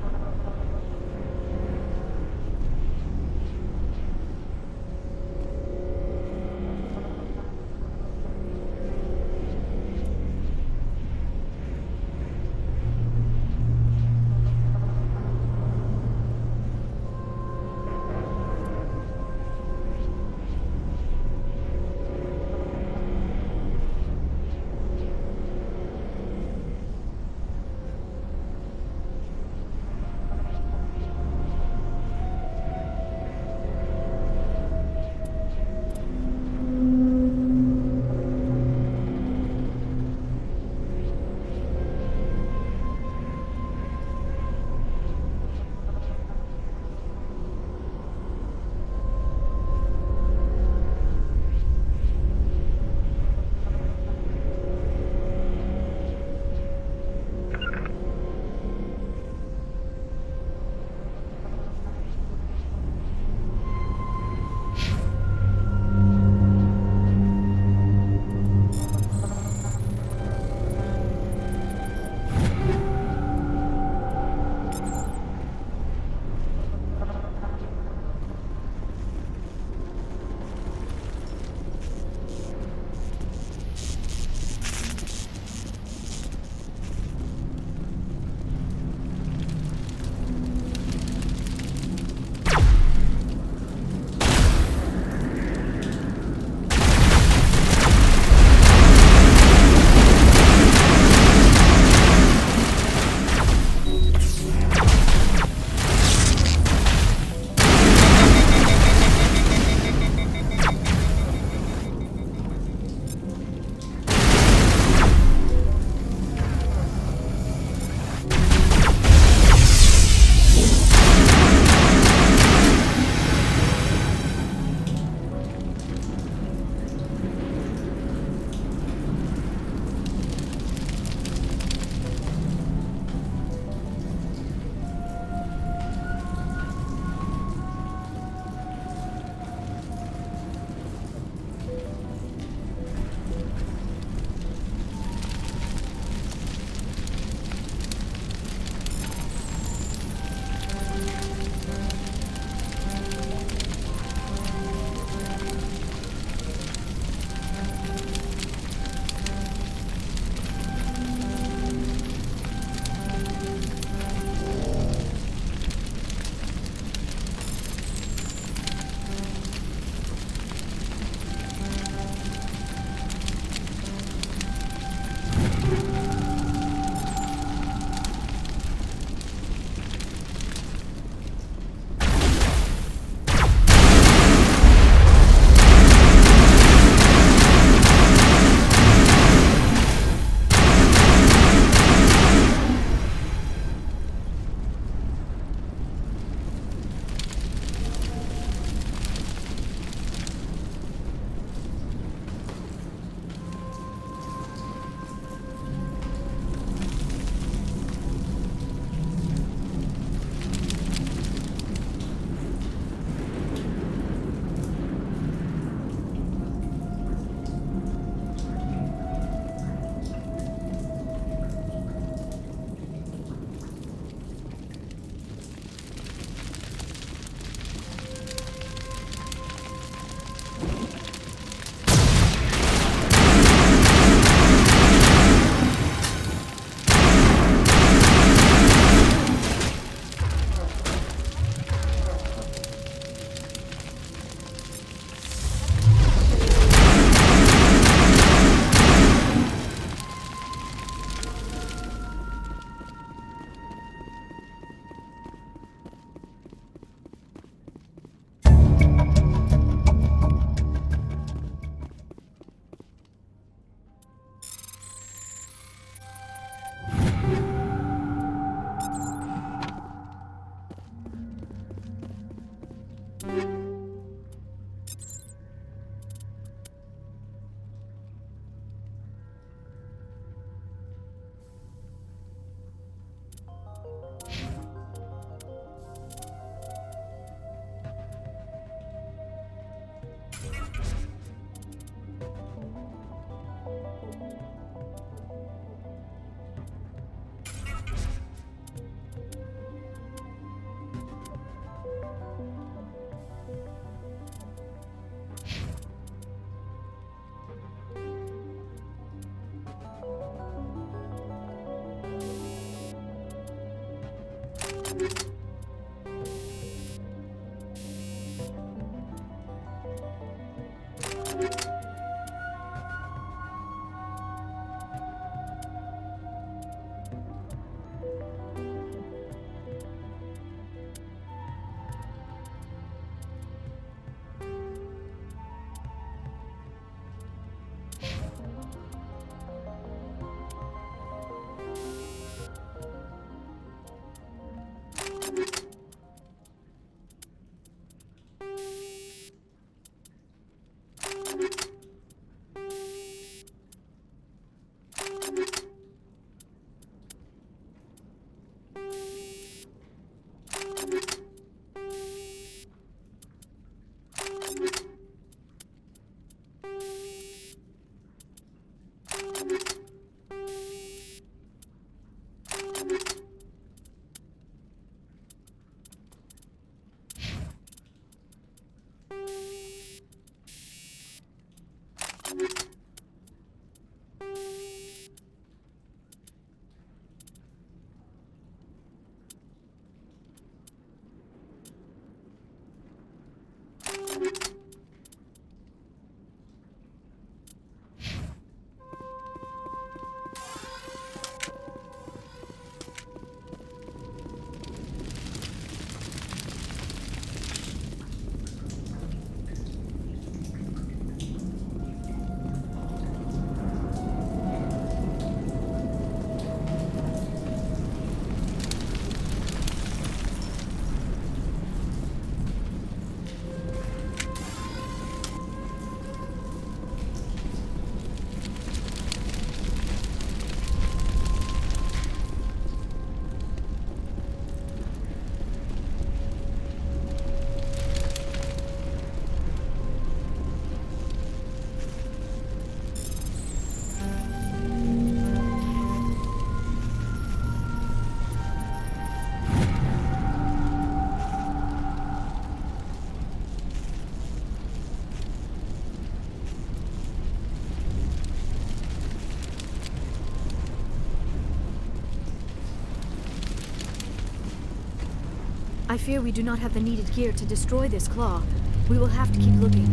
I fear we do not have the needed gear to destroy this claw. We will have to keep looking.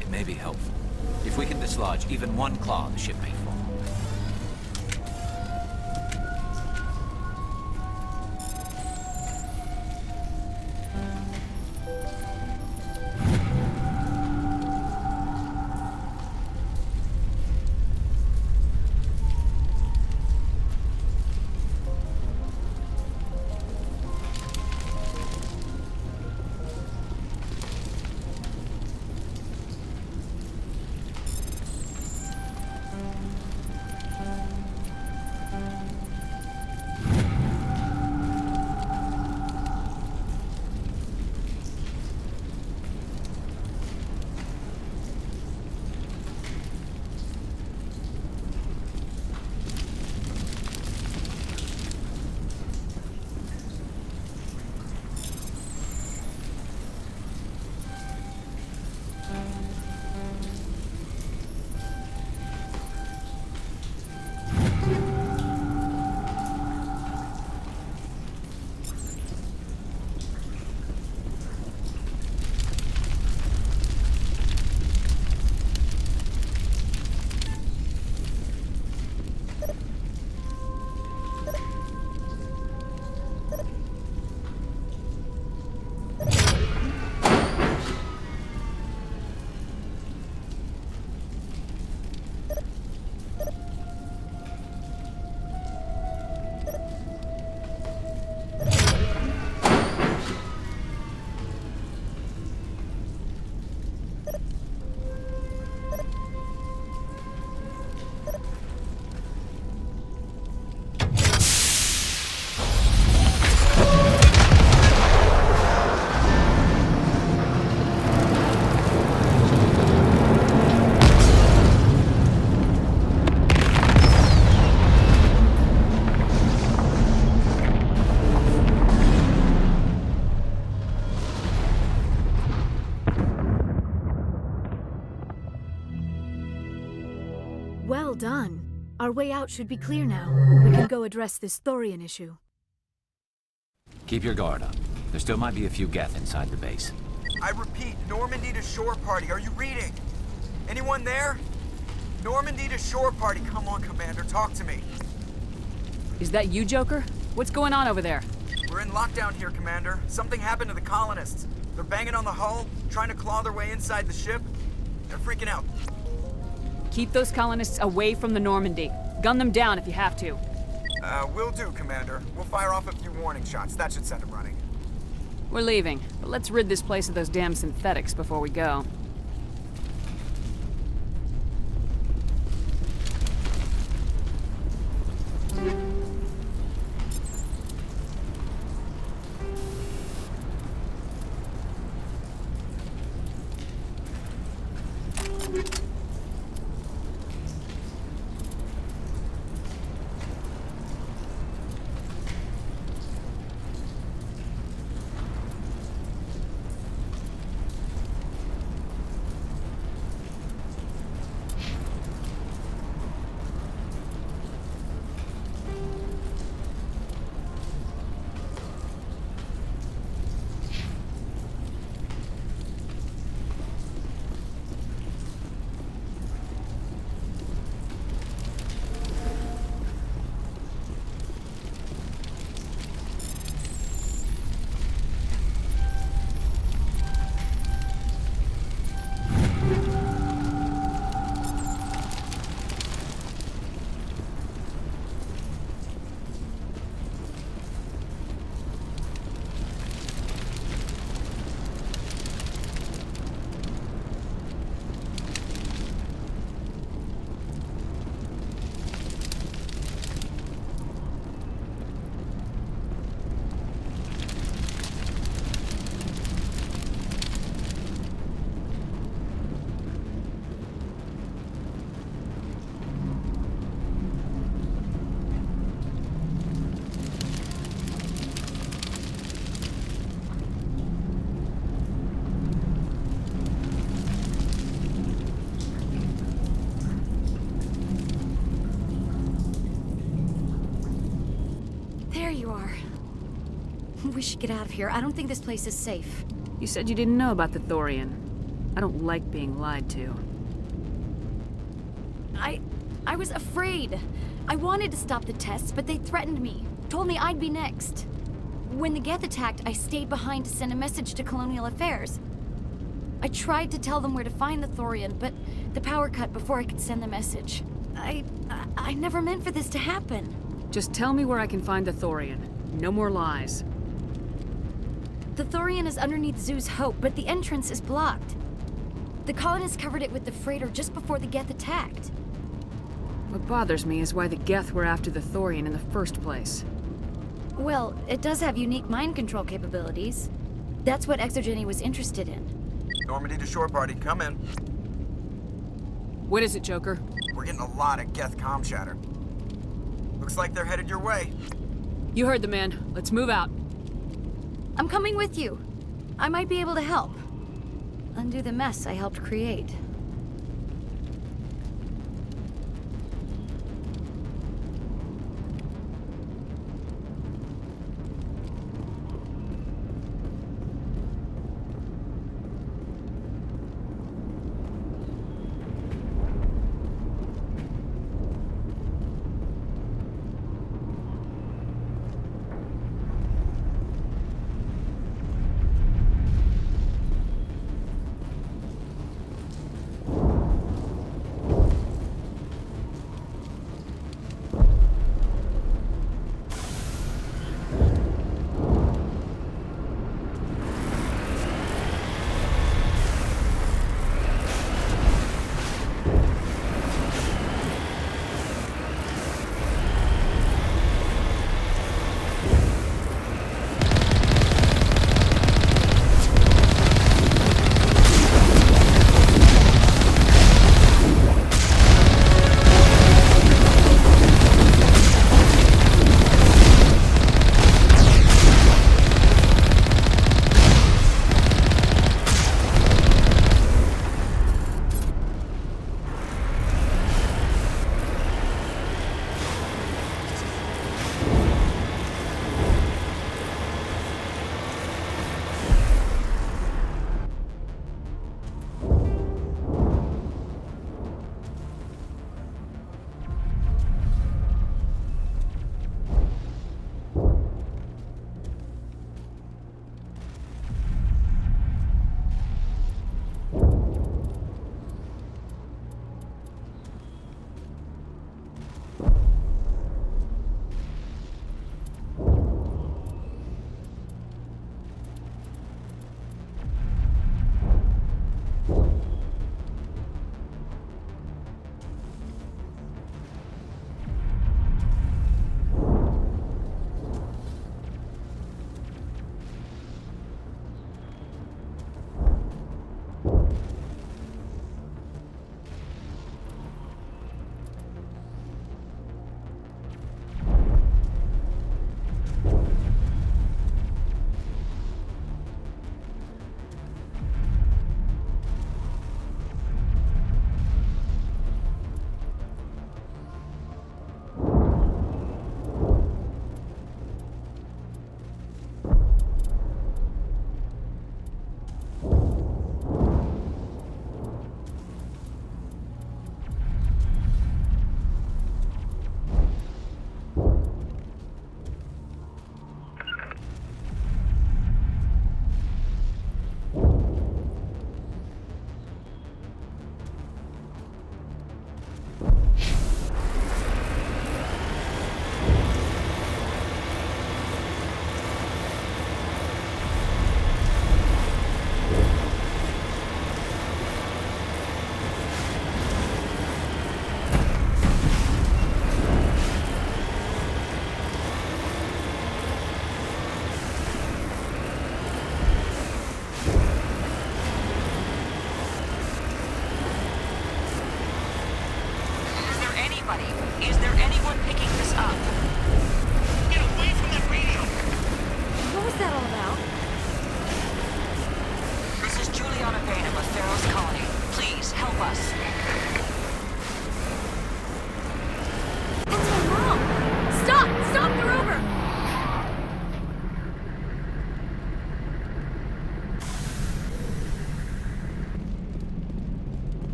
It may be helpful. If we can dislodge even one claw, the ship may fall. Well done. Our way out should be clear now. We can go address this Thorian issue. Keep your guard up. There still might be a few Geth inside the base. I repeat, Normandy to shore party. Are you reading? Anyone there? Normandy to shore party. Come on, Commander. Talk to me. Is that you, Joker? What's going on over there? We're in lockdown here, Commander. Something happened to the colonists. They're banging on the hull, trying to claw their way inside the ship. They're freaking out. Keep those colonists away from the Normandy. Gun them down if you have to. Will do, Commander. We'll fire off a few warning shots. That should set them running. We're leaving, but let's rid this place of those damn synthetics before we go. we should get out of here. I don't think this place is safe. You said you didn't know about the Thorian. I don't like being lied to. I was afraid. I wanted to stop the tests, but they threatened me. Told me I'd be next. When the Geth attacked, I stayed behind to send a message to Colonial Affairs. I tried to tell them where to find the Thorian, but the power cut before I could send the message. I never meant for this to happen. Just tell me where I can find the Thorian. No more lies. The Thorian is underneath Zoo's Hope, but the entrance is blocked. The colonists covered it with the freighter just before the Geth attacked. What bothers me is why the Geth were after the Thorian in the first place. Well, it does have unique mind control capabilities. That's what Exogeny was interested in. Normandy to shore party, come in. What is it, Joker? We're getting a lot of Geth comm chatter. Looks like they're headed your way. You heard the man. Let's move out. I'm coming with you. I might be able to help. Undo the mess I helped create.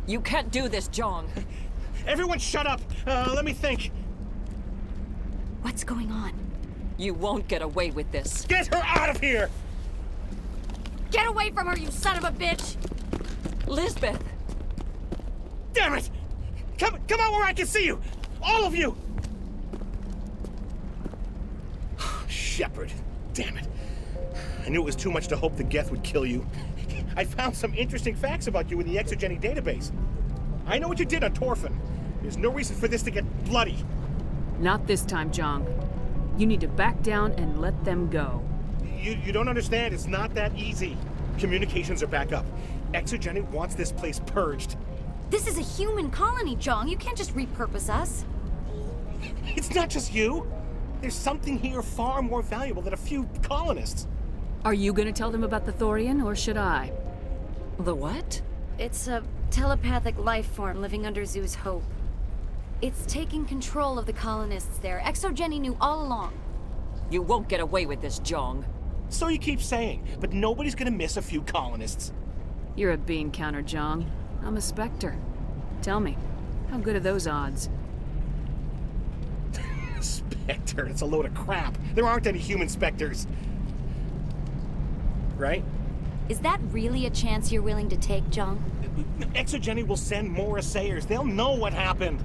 You can't do this, Jong. Everyone shut up! Let me think. What's going on? You won't get away with this. Get her out of here! Get away from her, you son of a bitch! Lisbeth! Damn it! Come out where I can see you! All of you! Shepard. Damn it. I knew it was too much to hope the Geth would kill you. I found some interesting facts about you in the Exogeny database. I know what you did on Torfin. There's no reason for this to get bloody. Not this time, Jong. You need to back down and let them go. You don't understand. It's not that easy. Communications are back up. Exogeny wants this place purged. This is a human colony, Jong. You can't just repurpose us. It's not just you. There's something here far more valuable than a few colonists. Are you gonna tell them about the Thorian, or should I? The what? It's a telepathic life form living under Zoo's Hope. It's taking control of the colonists there. Exogeny knew all along. You won't get away with this, Jong. So you keep saying, but nobody's gonna miss a few colonists. You're a bean counter, Jong. I'm a Spectre. Tell me, how good are those odds? Spectre, it's a load of crap. There aren't any human Spectres. Right? Is that really a chance you're willing to take, Jong? Exogeny will send more assayers. They'll know what happened.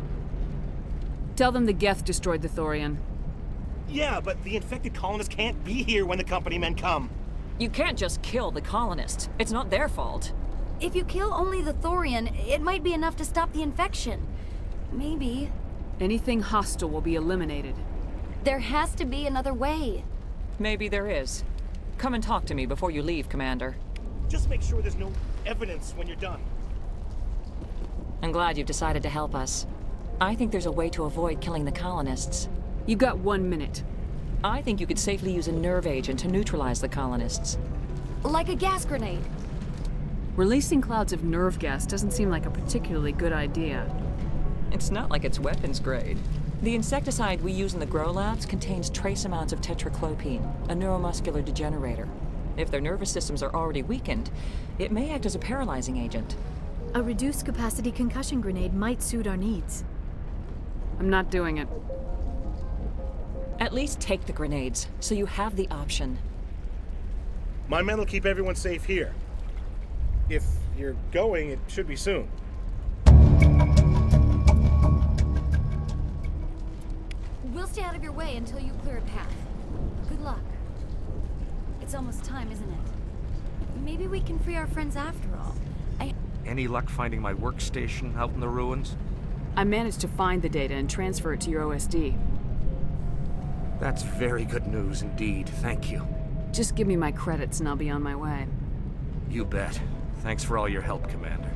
Tell them the Geth destroyed the Thorian. Yeah, but the infected colonists can't be here when the company men come. You can't just kill the colonists. It's not their fault. If you kill only the Thorian, it might be enough to stop the infection. Maybe. Anything hostile will be eliminated. There has to be another way. Maybe there is. Come and talk to me before you leave, Commander. Just make sure there's no evidence when you're done. I'm glad you've decided to help us. I think there's a way to avoid killing the colonists. You got 1 minute. I think you could safely use a nerve agent to neutralize the colonists. Like a gas grenade. Releasing clouds of nerve gas doesn't seem like a particularly good idea. It's not like it's weapons grade. The insecticide we use in the grow labs contains trace amounts of tetraclopine, a neuromuscular degenerator. If their nervous systems are already weakened, it may act as a paralyzing agent. A reduced capacity concussion grenade might suit our needs. I'm not doing it. At least take the grenades, so you have the option. My men will keep everyone safe here. If you're going, it should be soon. We'll stay out of your way until you clear a path. Good luck. It's almost time, isn't it? Maybe we can free our friends after all. Any luck finding my workstation out in the ruins? I managed to find the data and transfer it to your OSD. That's very good news indeed. Thank you. Just give me my credits and I'll be on my way. You bet. Thanks for all your help, Commander.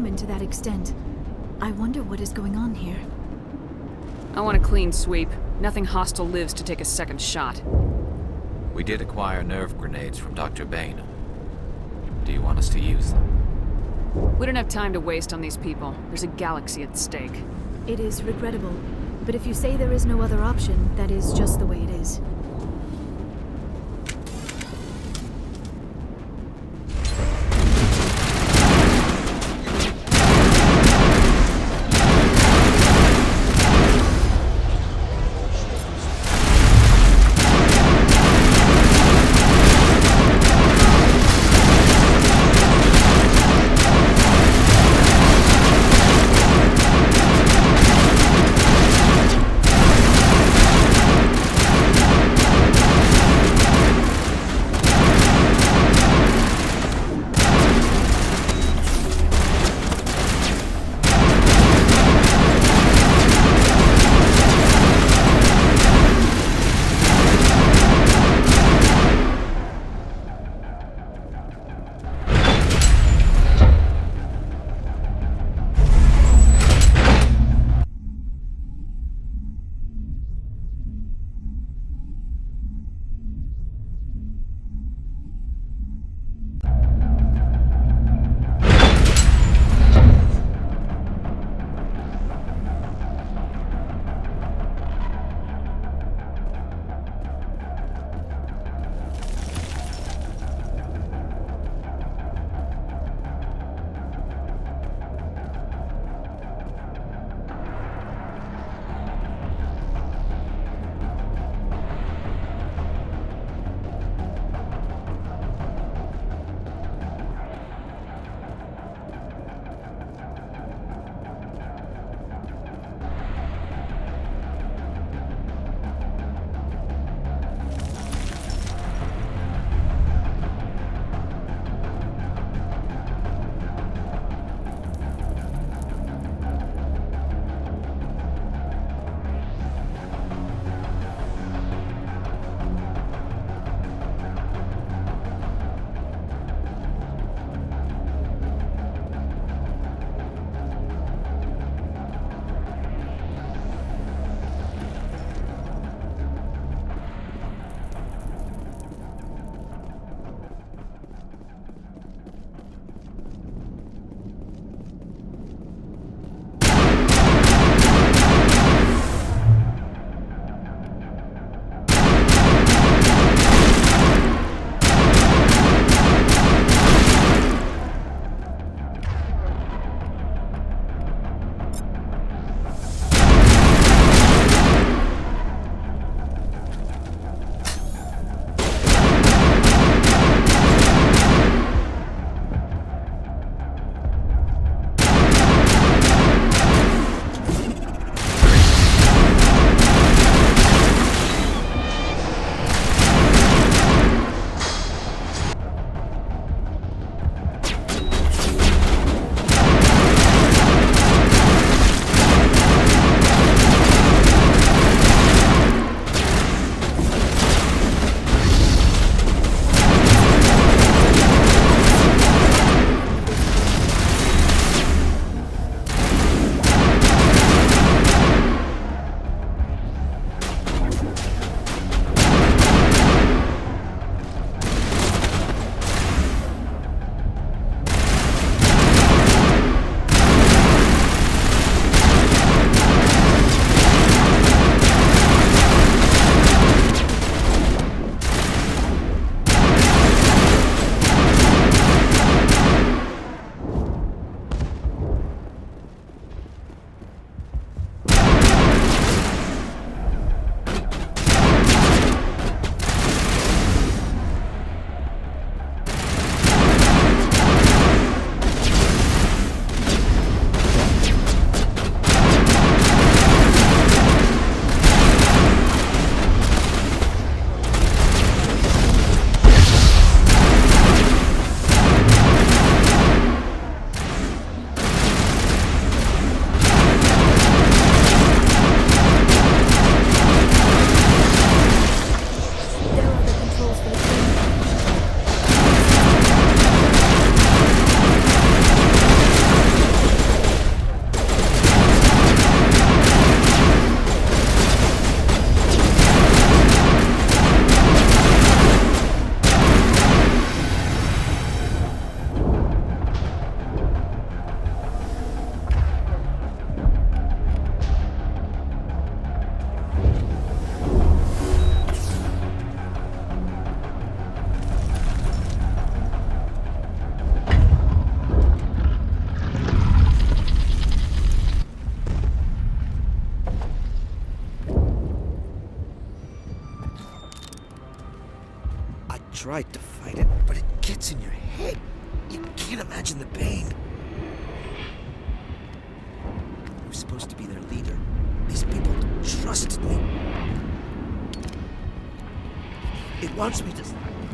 human to that extent. I wonder what is going on here. I want a clean sweep. Nothing hostile lives to take a second shot. We did acquire nerve grenades from Dr. Bainham. Do you want us to use them? We don't have time to waste on these people. There's a galaxy at stake. It is regrettable, but if you say there is no other option, that is just the way it is. tried to fight it, but it gets in your head. You can't imagine the pain. I was supposed to be their leader. These people trusted me. It wants me to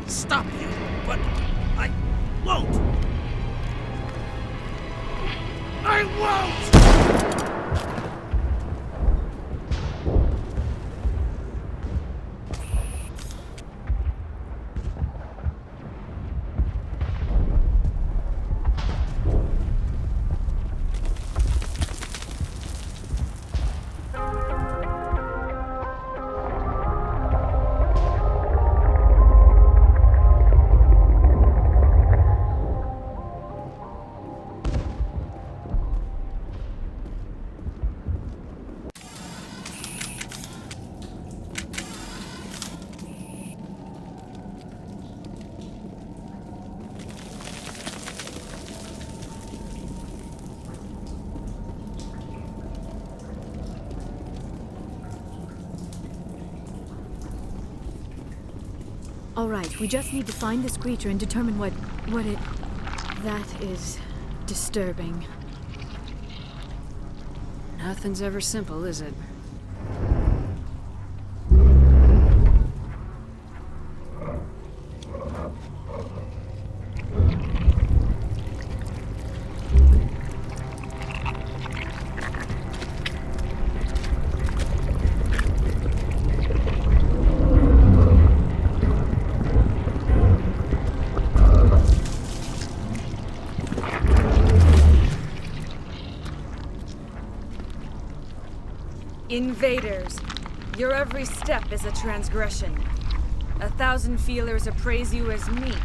stop you, but I won't. I won't! All right, we just need to find this creature and determine what it... That is disturbing. Nothing's ever simple, is it? Invaders, your every step is a transgression. 1,000 feelers appraise you as meat,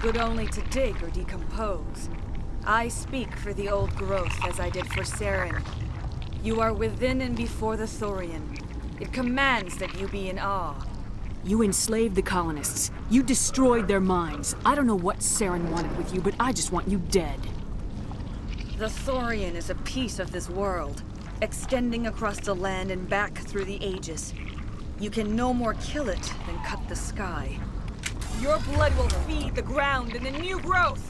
good only to dig or decompose. I speak for the old growth as I did for Saren. You are within and before the Thorian. It commands that you be in awe. You enslaved the colonists. You destroyed their minds. I don't know what Saren wanted with you, but I just want you dead. The Thorian is a piece of this world, extending across the land and back through the ages. You can no more kill it than cut the sky. Your blood will feed the ground and the new growth!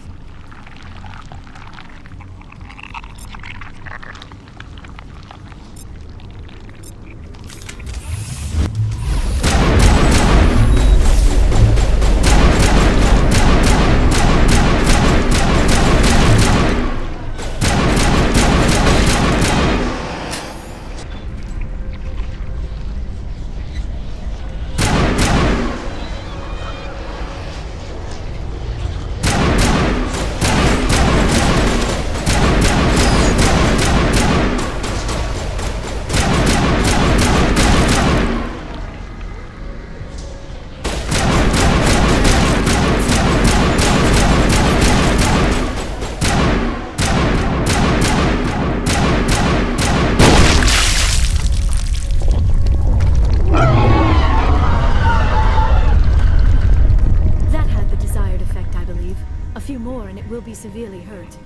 Will be severely hurt.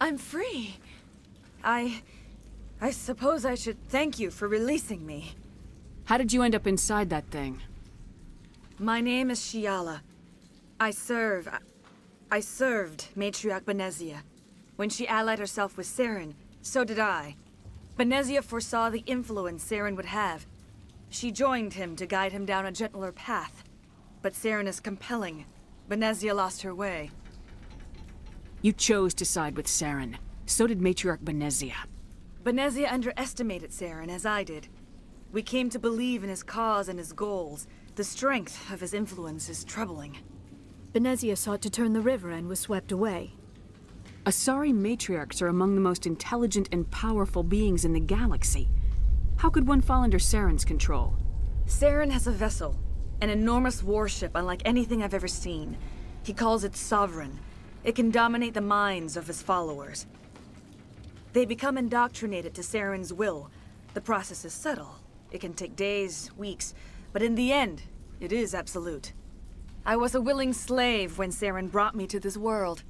I'm free. I suppose I should thank you for releasing me. How did you end up inside that thing? My name is Shiala. I served Matriarch Benezia. When she allied herself with Saren, so did I. Benezia foresaw the influence Saren would have. She joined him to guide him down a gentler path. But Saren is compelling. Benezia lost her way. You chose to side with Saren. So did Matriarch Benezia. Benezia underestimated Saren, as I did. We came to believe in his cause and his goals. The strength of his influence is troubling. Benezia sought to turn the river and was swept away. Asari matriarchs are among the most intelligent and powerful beings in the galaxy. How could one fall under Saren's control? Saren has a vessel, an enormous warship unlike anything I've ever seen. He calls it Sovereign. It can dominate the minds of his followers. They become indoctrinated to Saren's will. The process is subtle. It can take days, weeks, but in the end, it is absolute. I was a willing slave when Saren brought me to this world.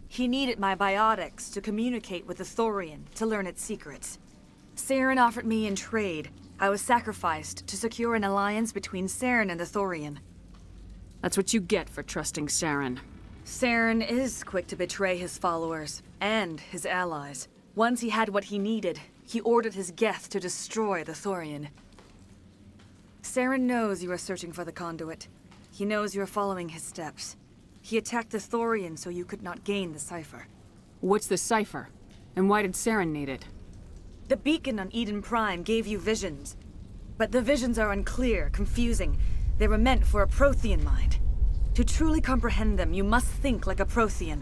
He needed my biotics to communicate with the Thorian, to learn its secrets. Saren offered me in trade. I was sacrificed to secure an alliance between Saren and the Thorian. That's what you get for trusting Saren. Saren is quick to betray his followers, and his allies. Once he had what he needed, he ordered his Geth to destroy the Thorian. Saren knows you are searching for the conduit. He knows you are following his steps. He attacked the Thorian so you could not gain the cipher. What's the cipher? And why did Saren need it? The beacon on Eden Prime gave you visions. But the visions are unclear, confusing. They were meant for a Prothean mind. To truly comprehend them, you must think like a Prothean.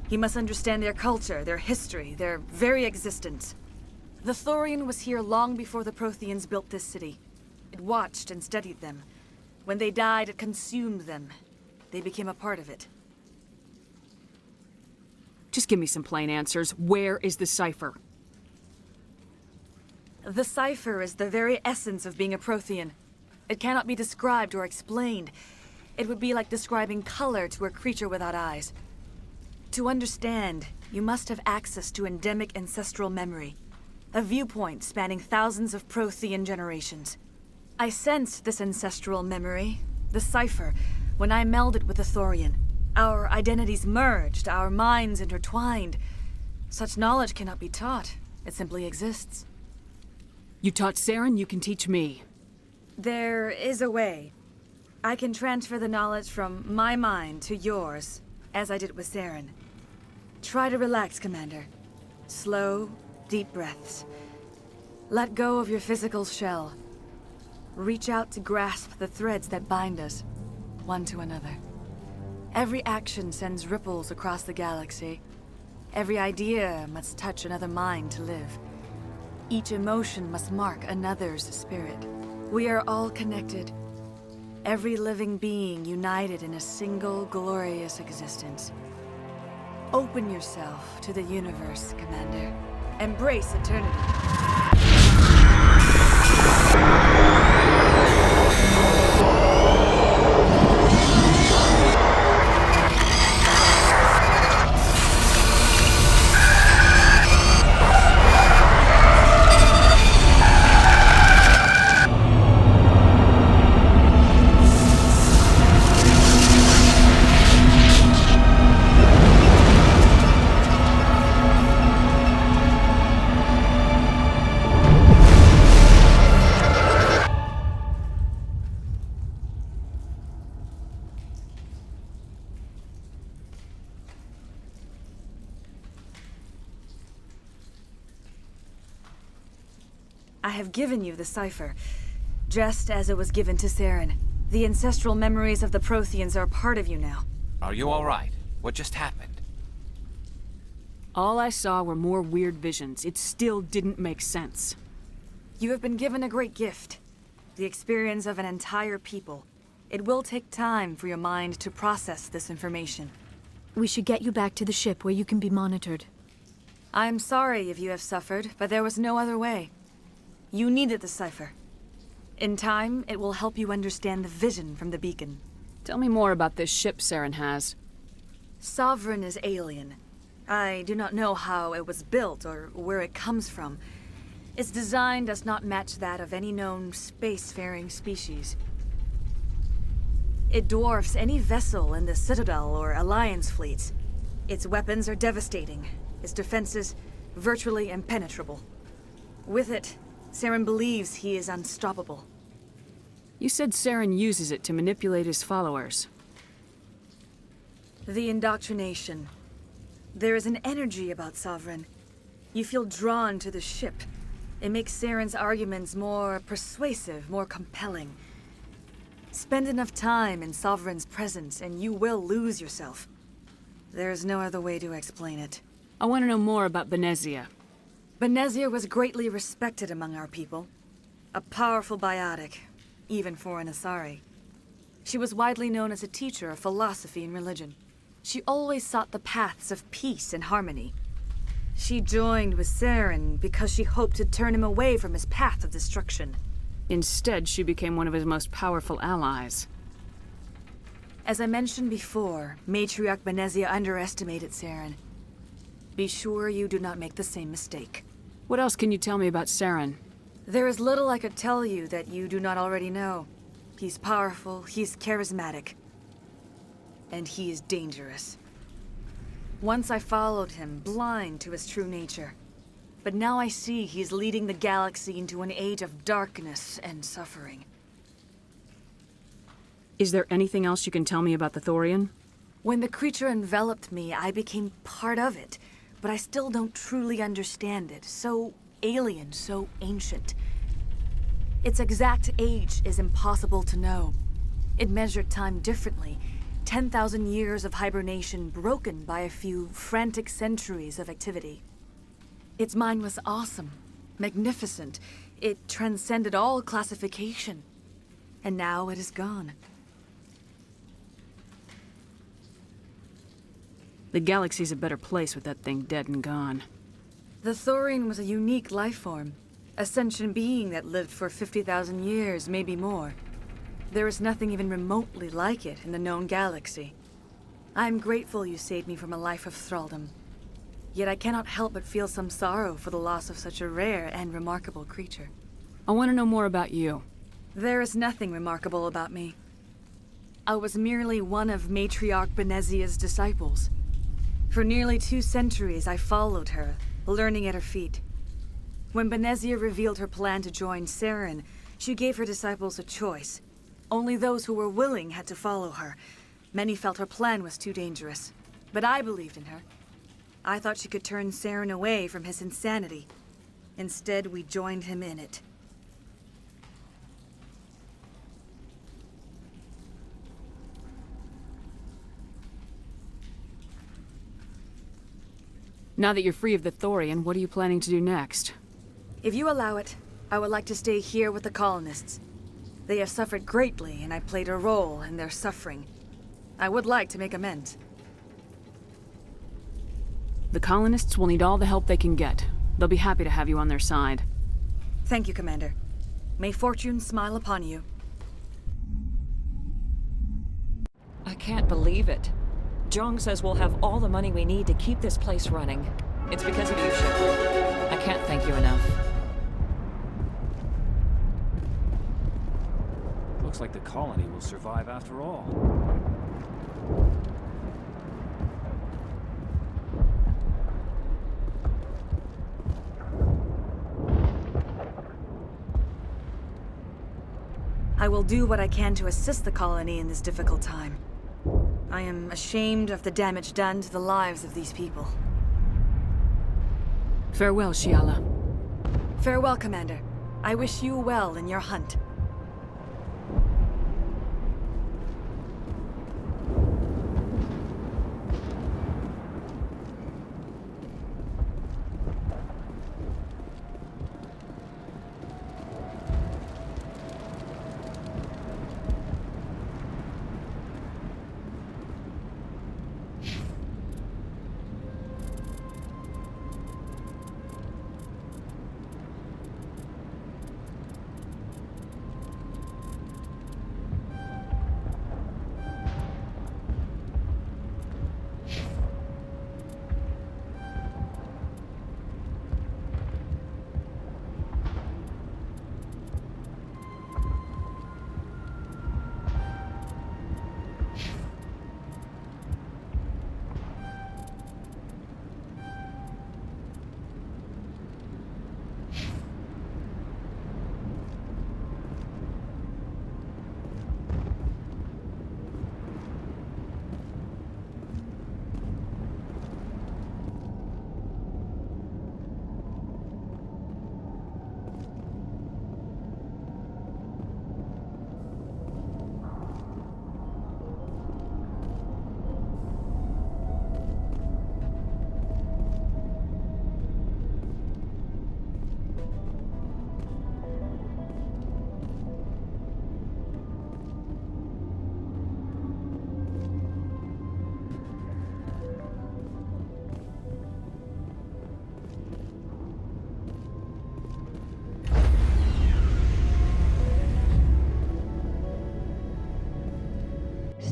You must understand their culture, their history, their very existence. The Thorian was here long before the Protheans built this city. It watched and studied them. When they died, it consumed them. They became a part of it. Just give me some plain answers. Where is the cipher? The cipher is the very essence of being a Prothean. It cannot be described or explained. It would be like describing color to a creature without eyes. To understand, you must have access to endemic ancestral memory, a viewpoint spanning thousands of Prothean generations. I sensed this ancestral memory, the cipher, when I melded with the Thorian. Our identities merged, our minds intertwined. Such knowledge cannot be taught. It simply exists. You taught Saren, you can teach me. There is a way. I can transfer the knowledge from my mind to yours, as I did with Saren. Try to relax, Commander. Slow, deep breaths. Let go of your physical shell. Reach out to grasp the threads that bind us, one to another. Every action sends ripples across the galaxy. Every idea must touch another mind to live. Each emotion must mark another's spirit. We are all connected. Every living being united in a single glorious existence. Open yourself to the universe, Commander. Embrace eternity. I have given you the cipher, just as it was given to Saren. The ancestral memories of the Protheans are a part of you now. Are you all right? What just happened? All I saw were more weird visions. It still didn't make sense. You have been given a great gift. The experience of an entire people. It will take time for your mind to process this information. We should get you back to the ship where you can be monitored. I'm sorry if you have suffered, but there was no other way. You needed the cipher. In time, it will help you understand the vision from the beacon. Tell me more about this ship Saren has. Sovereign is alien. I do not know how it was built or where it comes from. Its design does not match that of any known spacefaring species. It dwarfs any vessel in the Citadel or Alliance fleets. Its weapons are devastating, its defenses virtually impenetrable. With it, Saren believes he is unstoppable. You said Saren uses it to manipulate his followers. The indoctrination. There is an energy about Sovereign. You feel drawn to the ship. It makes Saren's arguments more persuasive, more compelling. Spend enough time in Sovereign's presence and you will lose yourself. There's no other way to explain it. I want to know more about Benezia. Benezia was greatly respected among our people. A powerful biotic, even for an Asari. She was widely known as a teacher of philosophy and religion. She always sought the paths of peace and harmony. She joined with Saren because she hoped to turn him away from his path of destruction. Instead, she became one of his most powerful allies. As I mentioned before, Matriarch Benezia underestimated Saren. Be sure you do not make the same mistake. What else can you tell me about Saren? There is little I could tell you that you do not already know. He's powerful, he's charismatic, and he is dangerous. Once I followed him, blind to his true nature. But now I see he's leading the galaxy into an age of darkness and suffering. Is there anything else you can tell me about the Thorian? When the creature enveloped me, I became part of it, but I still don't truly understand it. So alien, so ancient. Its exact age is impossible to know. It measured time differently. 10,000 years of hibernation broken by a few frantic centuries of activity. Its mind was awesome, magnificent. It transcended all classification. And now it is gone. The galaxy's a better place with that thing dead and gone. The Thorian was a unique life form. A sentient being that lived for 50,000 years, maybe more. There is nothing even remotely like it in the known galaxy. I am grateful you saved me from a life of thraldom. Yet I cannot help but feel some sorrow for the loss of such a rare and remarkable creature. I want to know more about you. There is nothing remarkable about me. I was merely one of Matriarch Benezia's disciples. For nearly 2 centuries I followed her, learning at her feet. When Benezia revealed her plan to join Saren, she gave her disciples a choice. Only those who were willing had to follow her. Many felt her plan was too dangerous, but I believed in her. I thought she could turn Saren away from his insanity. Instead, we joined him in it. Now that you're free of the Thorian, what are you planning to do next? If you allow it, I would like to stay here with the colonists. They have suffered greatly, and I played a role in their suffering. I would like to make amends. The colonists will need all the help they can get. They'll be happy to have you on their side. Thank you, Commander. May fortune smile upon you. I can't believe it. Jong says we'll have all the money we need to keep this place running. It's because of you, Shepard. I can't thank you enough. Looks like the colony will survive after all. I will do what I can to assist the colony in this difficult time. I am ashamed of the damage done to the lives of these people. Farewell, Shiala. Farewell, Commander. I wish you well in your hunt.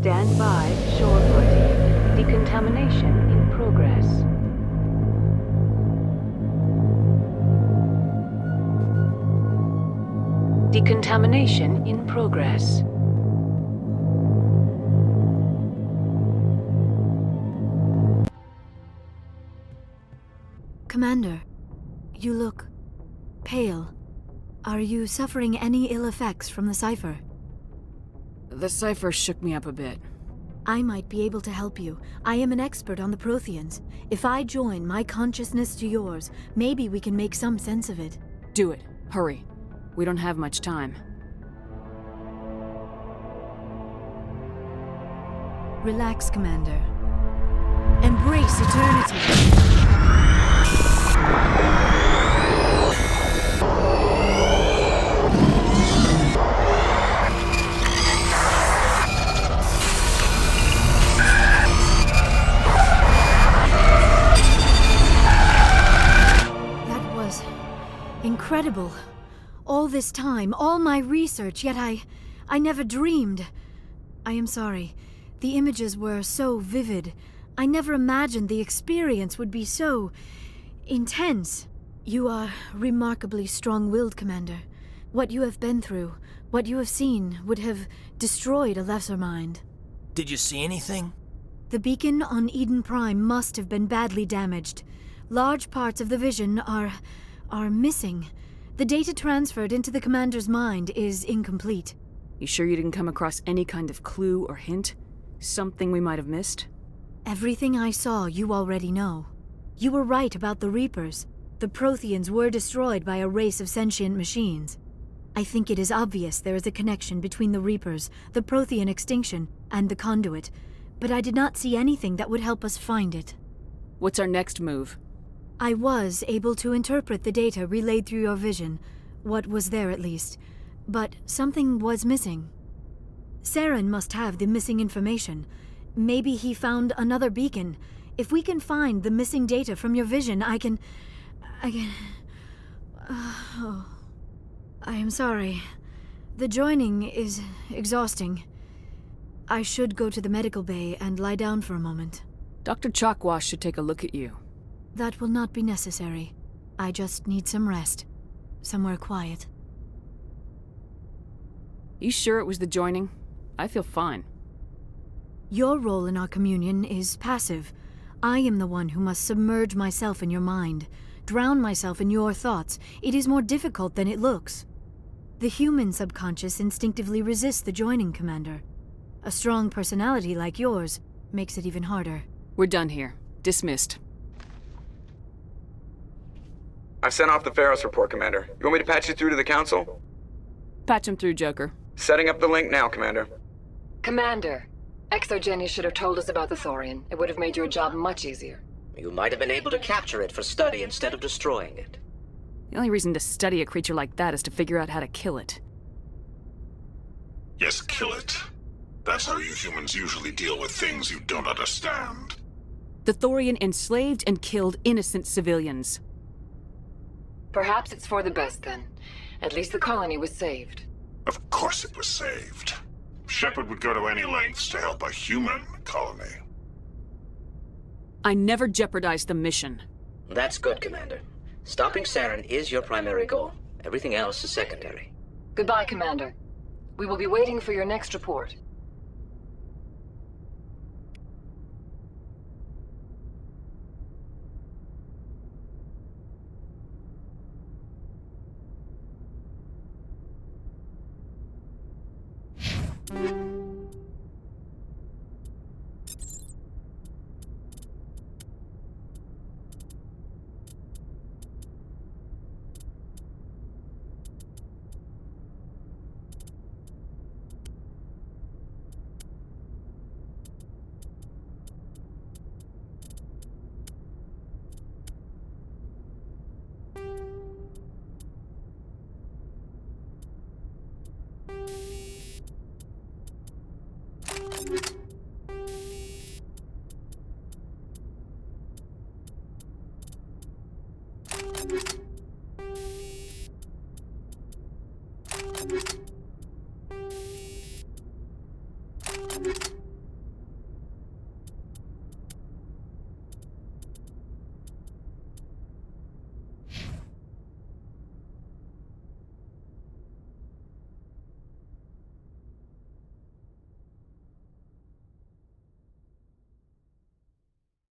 Stand by, shore party. Decontamination in progress. Decontamination in progress. Commander, you look pale. Are you suffering any ill effects from the cipher? The cipher shook me up a bit. I might be able to help you. I am an expert on the Protheans. If I join my consciousness to yours, maybe we can make some sense of it. Do it. Hurry. We don't have much time. Relax, Commander. Embrace eternity. That was incredible. All this time, all my research, yet I never dreamed. I am sorry. The images were so vivid. I never imagined the experience would be so intense. You are remarkably strong-willed, Commander. What you have been through, what you have seen, would have destroyed a lesser mind. Did you see anything? The beacon on Eden Prime must have been badly damaged. Large parts of the vision are missing. The data transferred into the Commander's mind is incomplete. You sure you didn't come across any kind of clue or hint? Something we might have missed? Everything I saw you already know. You were right about the Reapers. The Protheans were destroyed by a race of sentient machines. I think it is obvious there is a connection between the Reapers, the Prothean extinction, and the Conduit, but I did not see anything that would help us find it. What's our next move? I was able to interpret the data relayed through your vision, what was there at least, but something was missing. Saren must have the missing information. Maybe he found another beacon. If we can find the missing data from your vision, I can... Oh. I am sorry. The joining is exhausting. I should go to the medical bay and lie down for a moment. Dr. Chalkwash should take a look at you. That will not be necessary. I just need some rest. Somewhere quiet. You sure it was the joining? I feel fine. Your role in our communion is passive. I am the one who must submerge myself in your mind, drown myself in your thoughts. It is more difficult than it looks. The human subconscious instinctively resists the joining, Commander. A strong personality like yours makes it even harder. We're done here. Dismissed. I've sent off the Feros report, Commander. You want me to patch you through to the Council? Patch him through, Joker. Setting up the link now, Commander. Commander, Exogeny should have told us about the Thorian. It would have made your job much easier. You might have been able to capture it for study instead of destroying it. The only reason to study a creature like that is to figure out how to kill it. Yes, kill it. That's how you humans usually deal with things you don't understand. The Thorian enslaved and killed innocent civilians. Perhaps it's for the best then. At least the colony was saved. Of course it was saved. Shepard would go to any lengths to help a human colony. I never jeopardized the mission. That's good, Commander. Stopping Saren is your primary goal. Everything else is secondary. Goodbye, Commander. We will be waiting for your next report. You